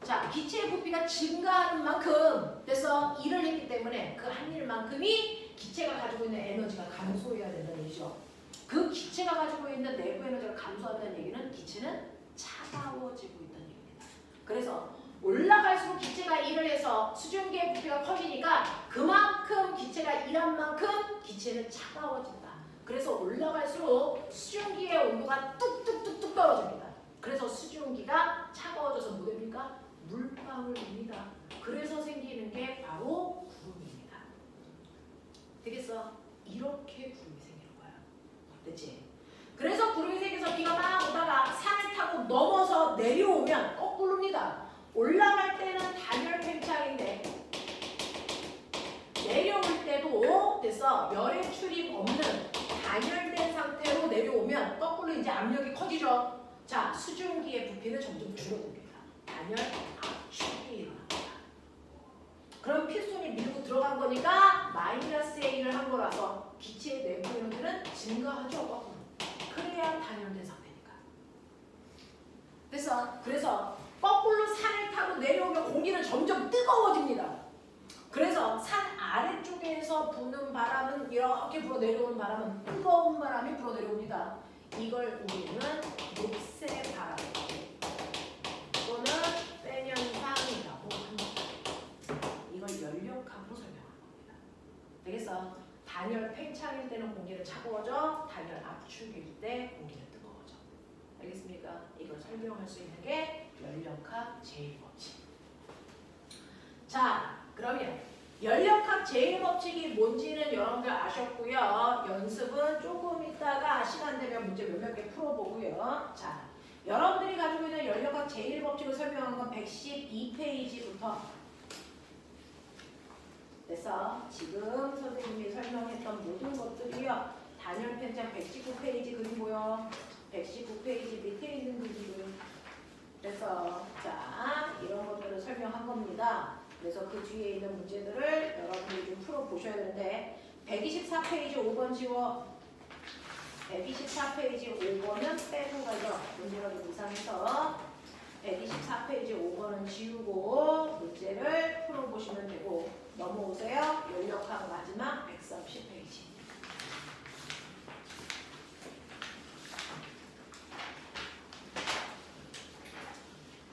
자, 기체의 부피가 증가하는 만큼 됐어? 일을 했기 때문에 그 한 일만큼이 기체가 가지고 있는 에너지가 감소해야 된다는 얘기죠. 그 기체가 가지고 있는 내부 에너지가 감소한다는 얘기는 기체는 차가워지고 있다는 얘기입니다. 그래서 올라갈수록 기체가 일을 해서 수증기의 부피가 커지니까 그만큼 기체가 일한 만큼 기체는 차가워진다. 그래서 올라갈수록 수증기의 온도가 뚝뚝뚝뚝 떨어집니다. 그래서 수증기가 차가워져서 뭐 됩니까? 물방울입니다. 그래서 생기는 게 바로 구름입니다. 되겠어? 이렇게 구름이 생기는 거야. 됐지? 그래서 구름이 생겨서 비가 막 오다가 산을 타고 넘어서 내려오면 거꾸로입니다. 올라갈 때는 단열 팽창인데 내려올 때도 됐어. 열의 출입 없는 단열된 상태로 내려오면 거꾸로 이제 압력이 커지죠. 자, 수증기의 부피는 점점 줄어듭니다. 단열 압축이 일어납니다. 그럼 피스톤이 밀고 들어간 거니까 마이너스 A를 한 거라서 기체의 내부 에너지는 증가하죠. 거꾸로. 그래야 단열된 상태니까. 됐어. 그래서 거꾸로 산을 타고 내려오면 공기는 점점 뜨거워집니다. 그래서 산 아래쪽에서 부는 바람은 이렇게 불어 내려오는 바람은 뜨거운 바람이 불어 내려옵니다. 이걸 우리는 녹새 바람 또는 팬현상이라고 합니다. 이걸 열역학으로 설명하는 겁니다. 되겠어? 단열 팽창일 때는 공기는 차가워져. 단열 압축일 때 공기는 뜨거워져. 알겠습니까? 이걸 설명할 수 있는 게 열역학 제1법칙. 자, 그러면 열역학 제1법칙이 뭔지는 여러분들 아셨고요. 연습은 조금 있다가 시간 되면 문제 몇몇 개 풀어보고요. 자, 여러분들이 가지고 있는 열역학 제1법칙을 설명한 건 112페이지부터 됐어? 지금 선생님이 설명했던 모든 것들이요. 단열 팽창 119페이지 그림 보여. 119페이지 밑에 있는 그림을 그래서 자 이런 것들을 설명한 겁니다. 그래서 그 뒤에 있는 문제들을 여러분들이 좀 풀어보셔야 되는데 124페이지 5번 지워. 124페이지 5번은 빼고 가죠. 문제가 좀 이상해서 124페이지 5번은 지우고 문제를 풀어보시면 되고 넘어오세요. 열역학 마지막 130페이지.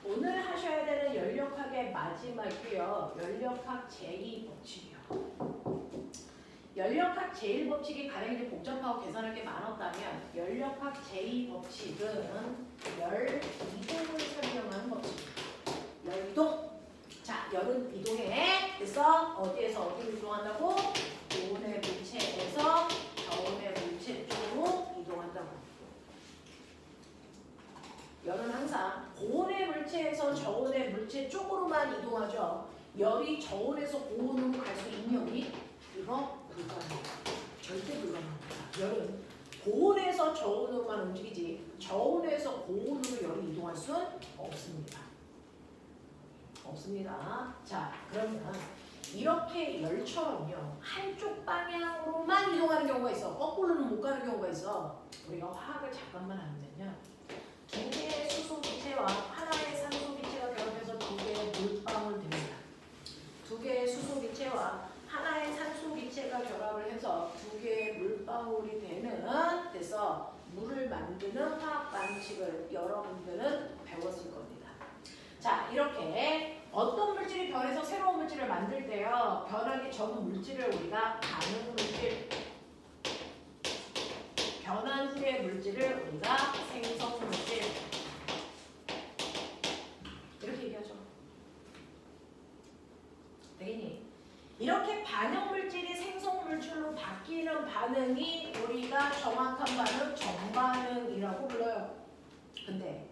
오늘 하셔야 되는 열역학의 마지막이고요. 열역학 제2법칙이요. 열역학 제1법칙이 가령 이제 복잡하고 계산할 게 많았다면 열역학 제2법칙은 열 이동을 설명하는 법칙입니다. 열 이동. 자, 열은 이동해. 됐어? 어디에서 어디로 이동한다고? 고온의 물체에서 저온의 물체 쪽으로 이동한다고. 열은 항상 고온의 물체에서 저온의 물체 쪽으로만 이동하죠. 열이 저온에서 고온으로 갈 수 있니 없니? 이거 불가능해요. 절대 불가능합니다. 열은 고온에서 저온으로만 움직이지 저온에서 고온으로 열이 이동할 수는 없습니다. 없습니다. 자, 그러면 이렇게 열처럼요. 한쪽 방향으로만 이동하는 경우가 있어. 거꾸로는 못 가는 경우가 있어. 우리가 화학을 잠깐만 하면요. 두 개의 수소 기체와 하나의 산소 기체가 결합해서 두 개의 물방울 됩니다. 두 개의 수소 기체와 하나의 산소 기체가 결합을 해서 두 개의 물방울이 되는 데서 물을 만드는 화학 반응식을 여러분들은 배웠을 겁니다. 자, 이렇게 어떤 물질이 변해서 새로운 물질을 만들 때요. 변하기 전 물질을 우리가 반응 물질, 변한 후의 물질을 우리가 생성 물질 이렇게 얘기하죠. 되겠니? 이렇게 반응 물질이 생성 물질로 바뀌는 반응이 우리가 정확한 반응, 정반응이라고 불러요. 근데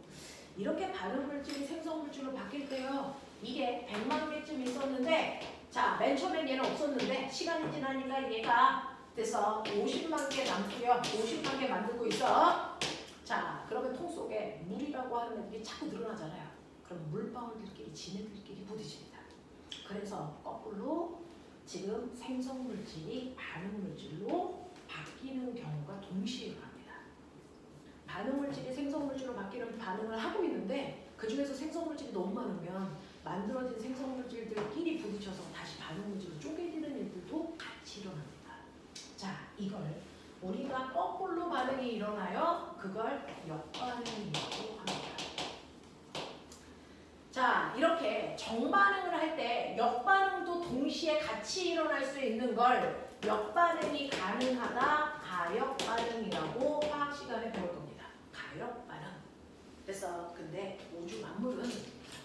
이렇게 반응 물질이 생성 물질로 바뀔 때요. 이게 100만 개쯤 있었는데 자, 맨 처음엔 얘는 없었는데 시간이 지나니까 얘가 돼서 50만 개 남고요. 50만 개 만들고 있어. 자, 그러면 통 속에 물이라고 하는 게 자꾸 늘어나잖아요. 그럼 물방울들끼리 지네들끼리 부딪힙니다. 그래서 거꾸로 지금 생성 물질이 반응 물질로 바뀌는 경우가 동시에 일어납니다. 반응 물질이 생성 물질로 바뀌는 반응을 하고 있는데 그 중에서 생성 물질이 너무 많으면 만들어진 생성 물질들끼리 부딪혀서 다시 반응 물질로 쪼개지는 일들도 같이 일어납니다. 자, 이걸 우리가 거꾸로 반응이 일어나요. 그걸 역반응이라고 합니다. 자, 이렇게 정반응을 할 때 역반응도 동시에 같이 일어날 수 있는 걸 역반응이 가능하다, 가역반응이라고 화학 시간에 배울 겁니다. 가역반응. 그래서 근데 우주 만물은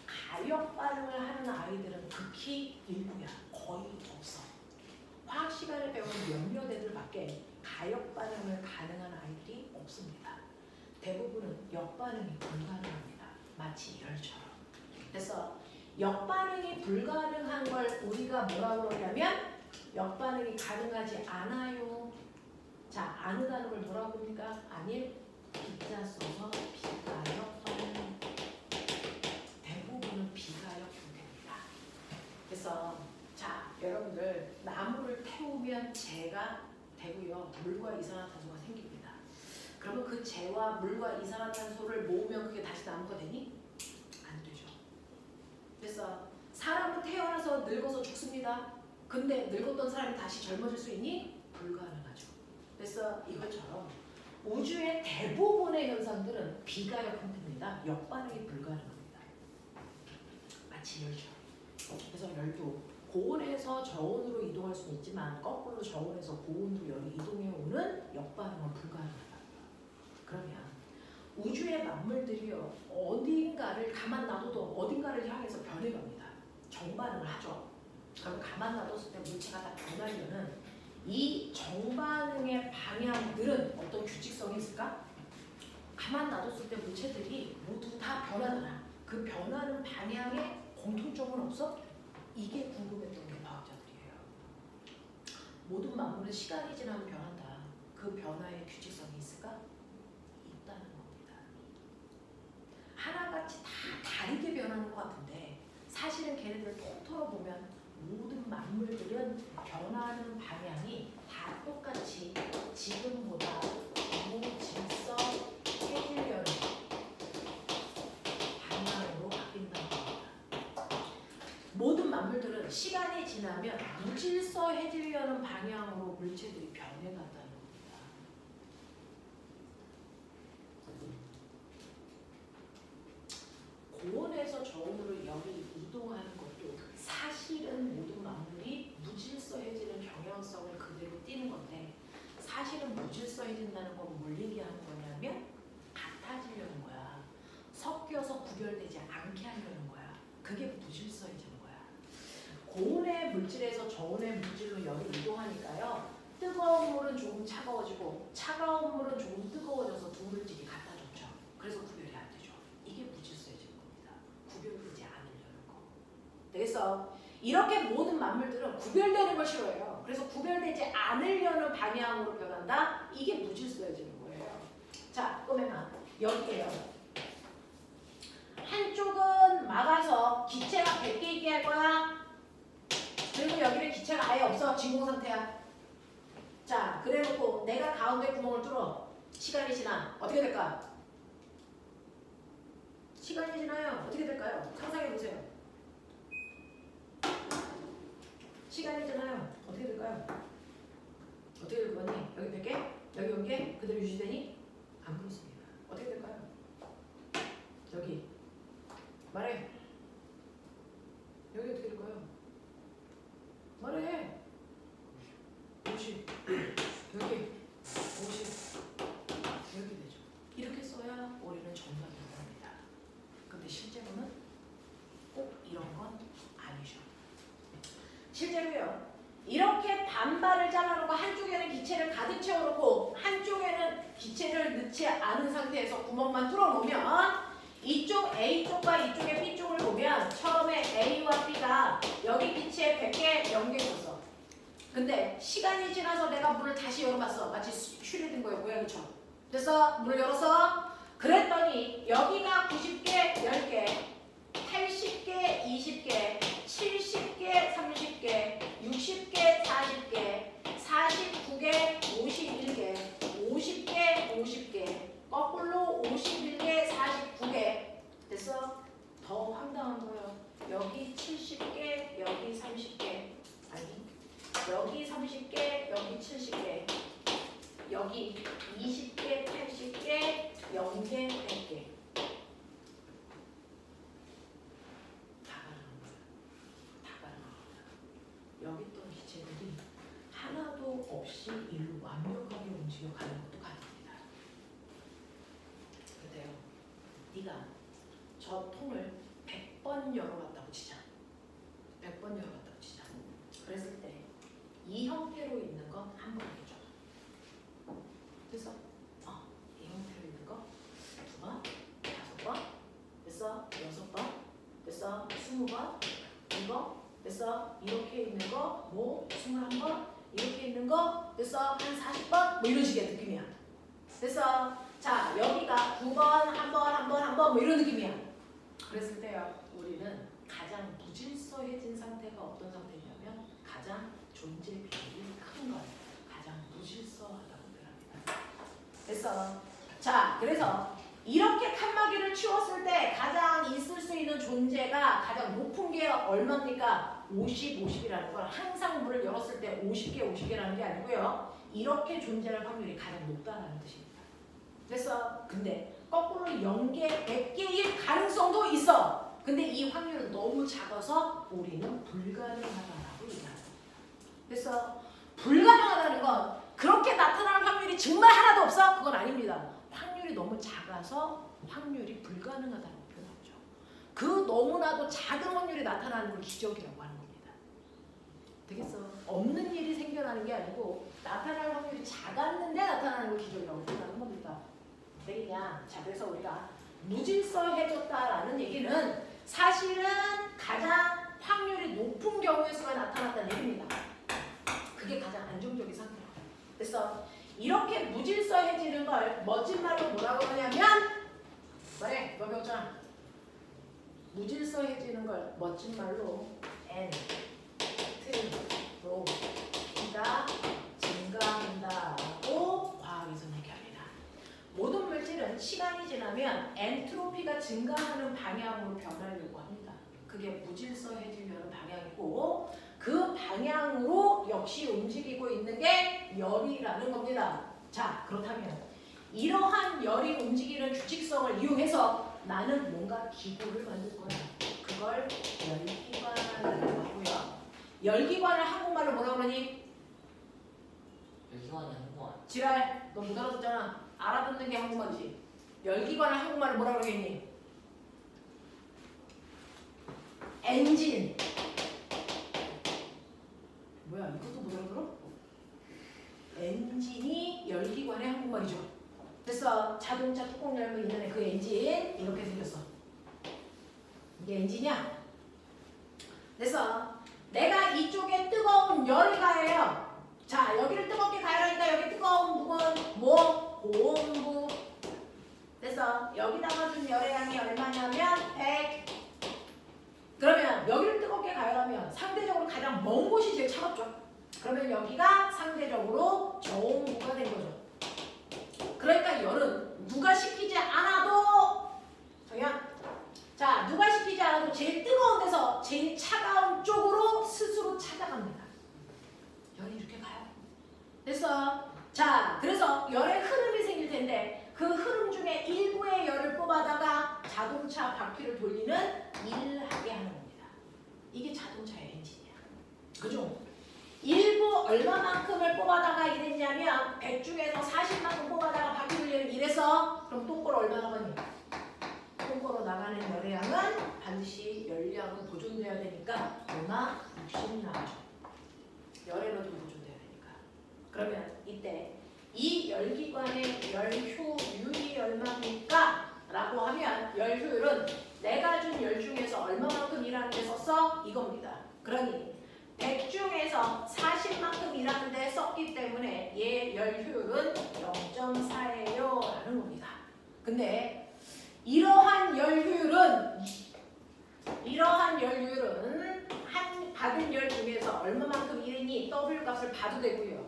가역반응을 하는 아이들은 극히 일부야. 거의 없어. 화학 시간에 배운 몇몇 애들밖에 가역반응을 가능한 아이들이 없습니다. 대부분은 역반응이 불가능합니다. 마치 열처럼. 그래서 역반응이 불가능한 걸 우리가 뭐라고 그러냐면 역반응이 가능하지 않아요. 자, 않다는 걸 뭐라고 부릅니까? 아닐, 비자 써서 비가역 반응. 대부분은 비가역 형태입니다. 그래서 자, 여러분들 나무를 태우면 재가 되고요. 물과 이산화탄소가 생깁니다. 그러면 그 재와 물과 이산화탄소를 모으면 그게 다시 나무가 되니? 안 되죠. 그래서 사람은 태어나서 늙어서 죽습니다. 근데 늙었던 사람이 다시 젊어질 수 있니? 불가능하죠. 그래서 이것처럼 우주의 대부분의 현상들은 비가역 형태입니다. 역반응이 불가능합니다. 마치 열처럼. 그래서 열도 고온에서 저온으로 이동할 수는 있지만 거꾸로 저온에서 고온으로 열이 이동해오는 역반응은 불가능하다. 그러면 우주의 만물들이요. 어딘가를 가만 놔둬도 어딘가를 향해서 변해갑니다. 정반응을 하죠. 그럼 가만 놔뒀을 때 물체가 다 변하려는 이 정반응의 방향들은 어떤 규칙성이 있을까? 가만 놔뒀을 때 물체들이 모두 다 변하잖아. 그 변하는 방향에 공통점은 없어? 이게 궁금했던 게 과학자들이에요. 모든 만물은 시간이 지나면 변한다. 그 변화의 규칙성이 있을까? 있다는 겁니다. 하나같이 다 다르게 변하는 것 같은데 사실은 걔네들을 통틀어 보면 모든 만물들은 변화하는 방향이 다 똑같이 지금보다 질서 해지려는 방향으로 바뀐다는 겁니다. 모든 만물들은 시간이 지나면 무질서해지려는 방향으로 물체들이 변해간다는 겁니다. 고온에서 저온으로 열이 이동하는 것도 사실은 모든 만물이 무질서해지는 경향성을 그대로 띠는 건데 사실은 무질서해진다는 건 뭘 얘기하는 거냐면 같아지려는 거야. 섞여서 구별되지 않게 하려는 거야. 그게 무질서해지는 거야. 고온의 물질에서 저온의 물질로 열이 이동하니까요. 뜨거운 물은 조금 차가워지고 차가운 물은 조금 뜨거워져서 두 물질이 같아졌죠. 그래서 구별이 안 되죠. 이게 무질서해지는 겁니다. 구별되지 않으려는 거. 그래서 이렇게 모든 만물들은 구별되는 걸 싫어해요. 그래서 구별되지 않으려는 방향으로 변한다. 이게 무질서해지는 거예요. 자, 그러면 여기에요. 한쪽은 막아서 기체가 100개 있게 할 거야. 그리고 여기는 기체가 아예 없어. 진공 상태야. 자, 그래놓고 내가 가운데 구멍을 뚫어. 시간이 지나. 어떻게 될까? 시간이 지나요. 어떻게 될까요? 상상해보세요. 시간이 지나요. 어떻게 될까요? 어떻게 될 거니? 여기 100개? 여기 1개? 그대로 유지되니? 안 그렇습니다. 어떻게 될까요? 여기 말해. 여기 어떻게 될까요? 말해. 50. 여기 50. 이렇게 되죠. 이렇게 써야 우리는 정답이 나옵니다. 근데 실제로는 꼭 이런 건 아니죠. 실제로요. 이렇게 반발을 잘라놓고 한쪽에는 기체를 가득 채워놓고 한쪽에는 기체를 넣지 않은 상태에서 구멍만 뚫어놓으면 이쪽 A쪽과 이쪽의 B쪽을 보면 처음에 A와 B가 여기 기체에 100개 연결했어. 근데 시간이 지나서 내가 문을 다시 열어봤어. 마치 슈레딩 거예요. 모양이처럼. 그래서 문을 열어서 그랬더니 여기가 90개, 10개, 80개, 20개, 70개, 30개, 60개, 40개, 49개, 51개, 50개, 50개, 거꾸로 51개, 49개. 됐어? 더 황당한 거예요. 여기 70개, 여기 30개. 아니, 여기 30개, 여기 70개. 여기 20개, 80개, 0개, 100개. 다 가능한 거야. 다 가능한 거야. 여기 있던 기체들이 하나도 없이 일로 완벽하게 움직여가는 것도 가능합니다. 그래요. 네가 저 통을 100번 열어봤다고 치자. 100번 열어봤다고 치자. 그랬을 때 이 형태로 있는 건 한 번이죠. 됐어? 이 형태로 있는 거 2번, 5번, 됐어? 6번, 됐어? 20번, 이거, 됐어? 이렇게 있는 거, 뭐 21번, 이렇게 있는 거, 됐어? 한 40번, 뭐 이런 식의 느낌이야. 됐어? 자, 여기가 9번, 한 번, 뭐 이런 느낌이야. 그랬을 때요, 우리는 가장 무질서해진 상태가 어떤 상태냐면 가장 존재 비율이 큰 걸 가장 무질서하다고 표현합니다. 됐어? 자, 그래서 이렇게 칸막이를 치웠을 때 가장 있을 수 있는 존재가 가장 높은 게 얼마입니까? 50, 50이라는 건 항상 문을 열었을 때 50개, 50개라는 게 아니고요. 이렇게 존재할 확률이 가장 높다는 뜻입니다. 됐어? 근데 거꾸로 0개, 100개일 가능성도 있어. 근데 이 확률은 너무 작아서 우리는 불가능하다라고 얘기합니다. 그래서 불가능하다는 건 그렇게 나타나는 확률이 정말 하나도 없어? 그건 아닙니다. 확률이 너무 작아서 확률이 불가능하다고 표현하죠. 그 너무나도 작은 확률이 나타나는 걸 기적이라고 하는 겁니다. 되겠어? 없는 일이 생겨나는 게 아니고 나타날 확률이 작았는데 나타나는 걸 기적이라고 표현하는 겁니다. 되겠냐? 자, 그래서 우리가 무질서해졌다라는 얘기는 사실은 가장 확률이 높은 경우의 수가 나타났다는 얘기입니다. 그게 가장 안정적인 상태라고. 그래서 이렇게 무질서해지는 걸 멋진 말로 뭐라고 하냐면 말해, 너 배웠잖아. 무질서해지는 걸 멋진 말로 엔트로피가 증가한다고 과학에서 얘기합니다. 모든 물질은 시간이 지나면 엔트로피가 증가하는 방향으로 변하려고 합니다. 그게 무질서해지려는 방향이고 그 방향으로 역시 움직이고 있는 게 열이라는 겁니다. 자, 그렇다면 이러한 열이 움직이는 규칙성을 이용해서 나는 뭔가 기구를 만들 거야. 그걸 열기관이라고 하고요. 열기관을 한국말로 뭐라고 그러니? 열기관이 한국말. 지랄, 너 못 알아듣잖아. 알아듣는 게 한국말이지. 열기관을 한국말로 뭐라고 그러겠니? 엔진. 뭐야, 이것도 못 알아들어? 엔진이 열기관의 한국말이죠. 됐어. 자동차 뚜껑 열면 있는 그 엔진 이렇게 생겼어. 이게 엔진이야. 됐어. 내가 이쪽에 뜨거운 열을 가해요. 자, 여기를 뜨겁게 가열하니까 여기 뜨거운 부분 뭐? 고온부. 됐어. 여기다가 준 열의 양이 얼마냐면 100. 그러면 여기를 뜨겁게 가열하면 상대적으로 가장 먼 곳이 제일 차갑죠. 그러면 여기가 상대적으로 저온부가 된 거죠. 그러니까 열은 누가 식히지 않아도 정연. 자, 누가 식히지 않아도 제일 뜨거운 데서 제일 차가운 쪽으로 스스로 찾아갑니다. 열이 이렇게 가요. 됐어. 자, 그래서 열의 흐름이 생길 텐데 그 흐름 자동차 바퀴를 돌리는 일을 하게 하는 겁니다. 이게 자동차의 엔진이야. 그죠? 일부 얼마만큼을 뽑아다가 이랬냐면 100 중에서 40만큼 뽑아다가 바퀴 돌리는 일에서 그럼 똥꼬로 얼마 나가니? 똥꼬로 나가는 열량은 반드시 열량은 보존돼야 되니까 얼마? 60 나가죠. 열에너지 보존돼야 되니까. 그러면 이때 이 열기관의 열효율이 얼마입니까? 라고 하면 열효율은 내가 준 열 중에서 얼마만큼 일하는 데 썼어? 이겁니다. 그러니 100 중에서 40만큼 일하는 데 썼기 때문에 얘 열효율은 0.4예요 라는 겁니다. 근데 이러한 열효율은 한 받은 열 중에서 얼마만큼 일했니? W 값을 봐도 되고요.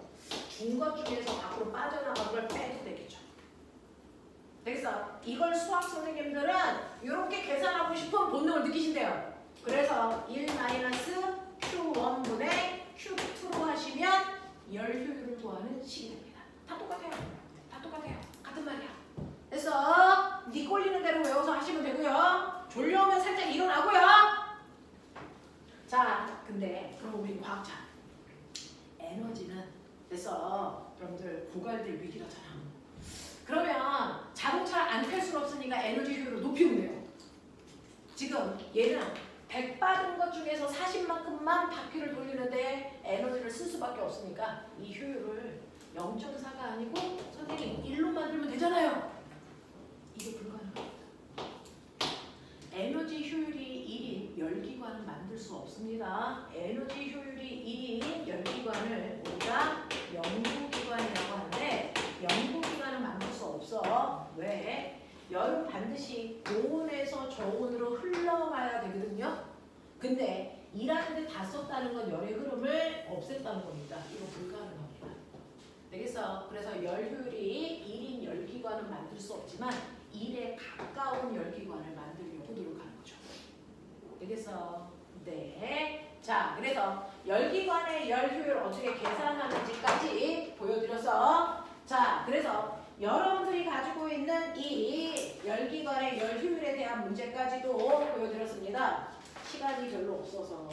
준 것 중에서 밖으로 빠져나간 걸 빼도 되겠죠. 그래서 이걸 수학 선생님들은 이렇게 계산하고 싶은 본능을 느끼신대요. 그래서 1-Q1분의 Q2로 하시면 열효율을 구하는 식이 됩니다. 다 똑같아요. 다 똑같아요. 같은 말이야. 그래서 네 꼴리는 대로 외워서 하시면 되고요. 졸려오면 살짝 일어나고요. 자, 근데 그럼 우리 과학자 에너지는 그래서 여러분들 고갈될 위기라잖아. 그러면 자동차를 안 탈 수는 없으니까 에너지 효율을 높이면 돼요. 지금 얘는 100 받은 것 중에서 40만큼만 바퀴를 돌리는데 에너지를 쓸 수밖에 없으니까 이 효율을 0.4가 아니고 선생님 1로 만들면 되잖아요. 이게 불가능합니다. 에너지 효율이 1인 열기관은 만들 수 없습니다. 에너지 효율이 1인 열기관을 우리가 연구기관이라고 하는데 연구기관은 만들 수 없어. 왜? 열은 반드시 고온에서 저온으로 흘러가야 되거든요. 근데 일하는데 다 썼다는 건 열의 흐름을 없앴다는 겁니다. 이거 불가능합니다. 되겠어? 그래서 열 효율이 1인 열기관은 만들 수 없지만 1에 가까운 열기관을 만들려고 노력하는 거죠. 되겠어? 네. 자, 그래서 열기관의 열 효율을 어떻게 계산하는지까지 보여드려서 자, 그래서 여러분들이 가지고 있는 이 열기관의 열 효율에 대한 문제까지도 보여드렸습니다. 시간이 별로 없어서.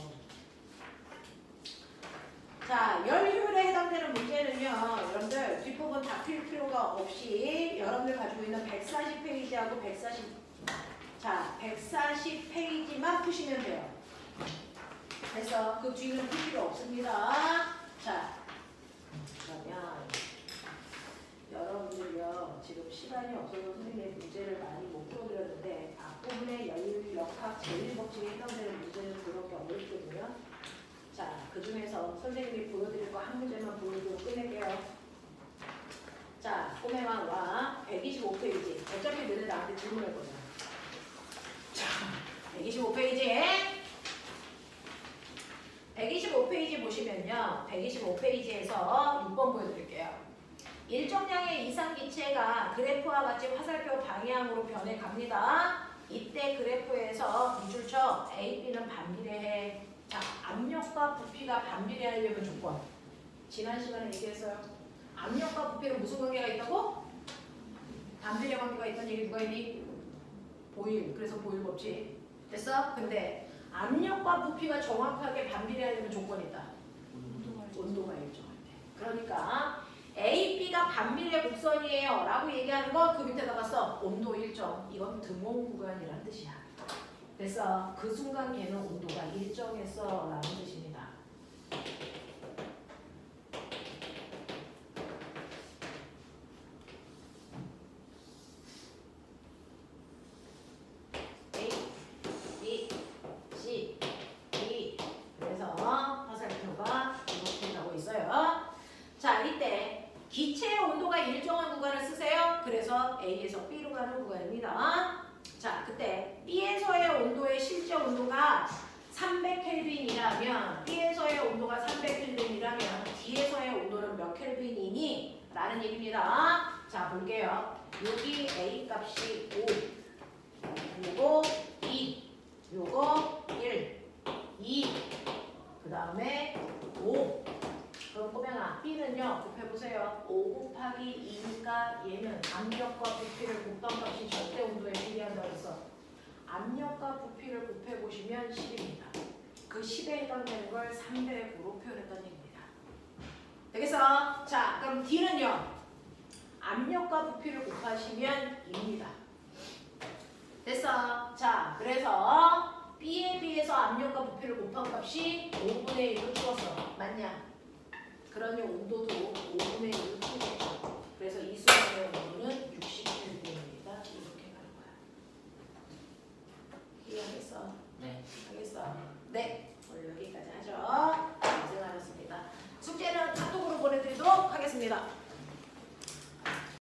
자, 열 효율에 해당되는 문제는요. 여러분들 뒷부분 다 필 필요가 없이 여러분들 가지고 있는 140페이지하고 140페이지만 푸시면 돼요. 그래서 그 뒤는 풀 필요 없습니다. 자, 그러면 여러분들요. 지금 시간이 없어서 선생님의 문제를 많이 못 풀어드렸는데 앞부분의 열역학 제1법칙에 해당되는 문제는 그렇게 어렵거든요. 자, 그 중에서 선생님이 보여드릴 거 한 문제만 보여드리고 끝낼게요. 자, 꼬매만 와. 125페이지. 어차피 너네 나한테 질문할 거잖아. 자, 125페이지 보시면요. 125페이지에서 6번 보여드릴게요. 일정량의 이상기체가 그래프와 같이 화살표 방향으로 변해갑니다. 이때 그래프에서 미줄쳐 A, B는 반비례해. 자, 압력과 부피가 반비례하려면 조건. 지난 시간에 얘기했어요. 압력과 부피는 무슨 관계가 있다고? 반비례 관계가 있다는 얘기 누가 했니? 보일. 그래서 보일 법칙. 됐어? 근데 압력과 부피가 정확하게 반비례하려면 조건이 있다. 온도가 일정할 때. 그러니까 A, B가 반비례 곡선이에요 라고 얘기하는 거 그 밑에다가 써. 온도 일정. 이건 등온 구간이라는 뜻이야. 그래서 그 순간 걔는 온도가 일정했어 라는 뜻입니다. A, B, C, D. 그래서 화살표가 이렇게 나오고 있어요. 자, 이때 기체의 온도가 일정한 구간을 쓰세요. 그래서 A에서 B로 가는 구간입니다. 자, 그때 B에서의 온도의 실제 온도가 300켈빈이라면 B에서의 온도가 300켈빈이라면 D에서의 온도는 몇 켈빈이니? 라는 얘기입니다. 자, 볼게요. 여기 A 값이 5, 요거 2, 요거 1, 2, 그 다음에 5. 그럼 꼬맹아, B는요, 곱해보세요. 5 곱하기 2니까 얘는 압력과 부피를 곱한 값이 절대 온도에 비례한다고 했어. 압력과 부피를 곱해보시면 10입니다. 그 10에 해당되는 걸 300으로 표현했던 얘기입니다. 되겠어? 자, 그럼 D는요. 압력과 부피를 곱하시면 2입니다. 됐어? 자, 그래서 B에 비해서 압력과 부피를 곱한 값이 5분의 1로 줄었어. 맞냐? 그러니 온도도 5분의 1로 줄겠죠. 그래서 이 수준의 온도는 60켈빈입니다. 이렇게 가는 거야. 이해하겠어? 네. 알겠어? 네. 오늘 여기까지 하죠. 고생하셨습니다. 숙제는 카톡으로 보내드리도록 하겠습니다.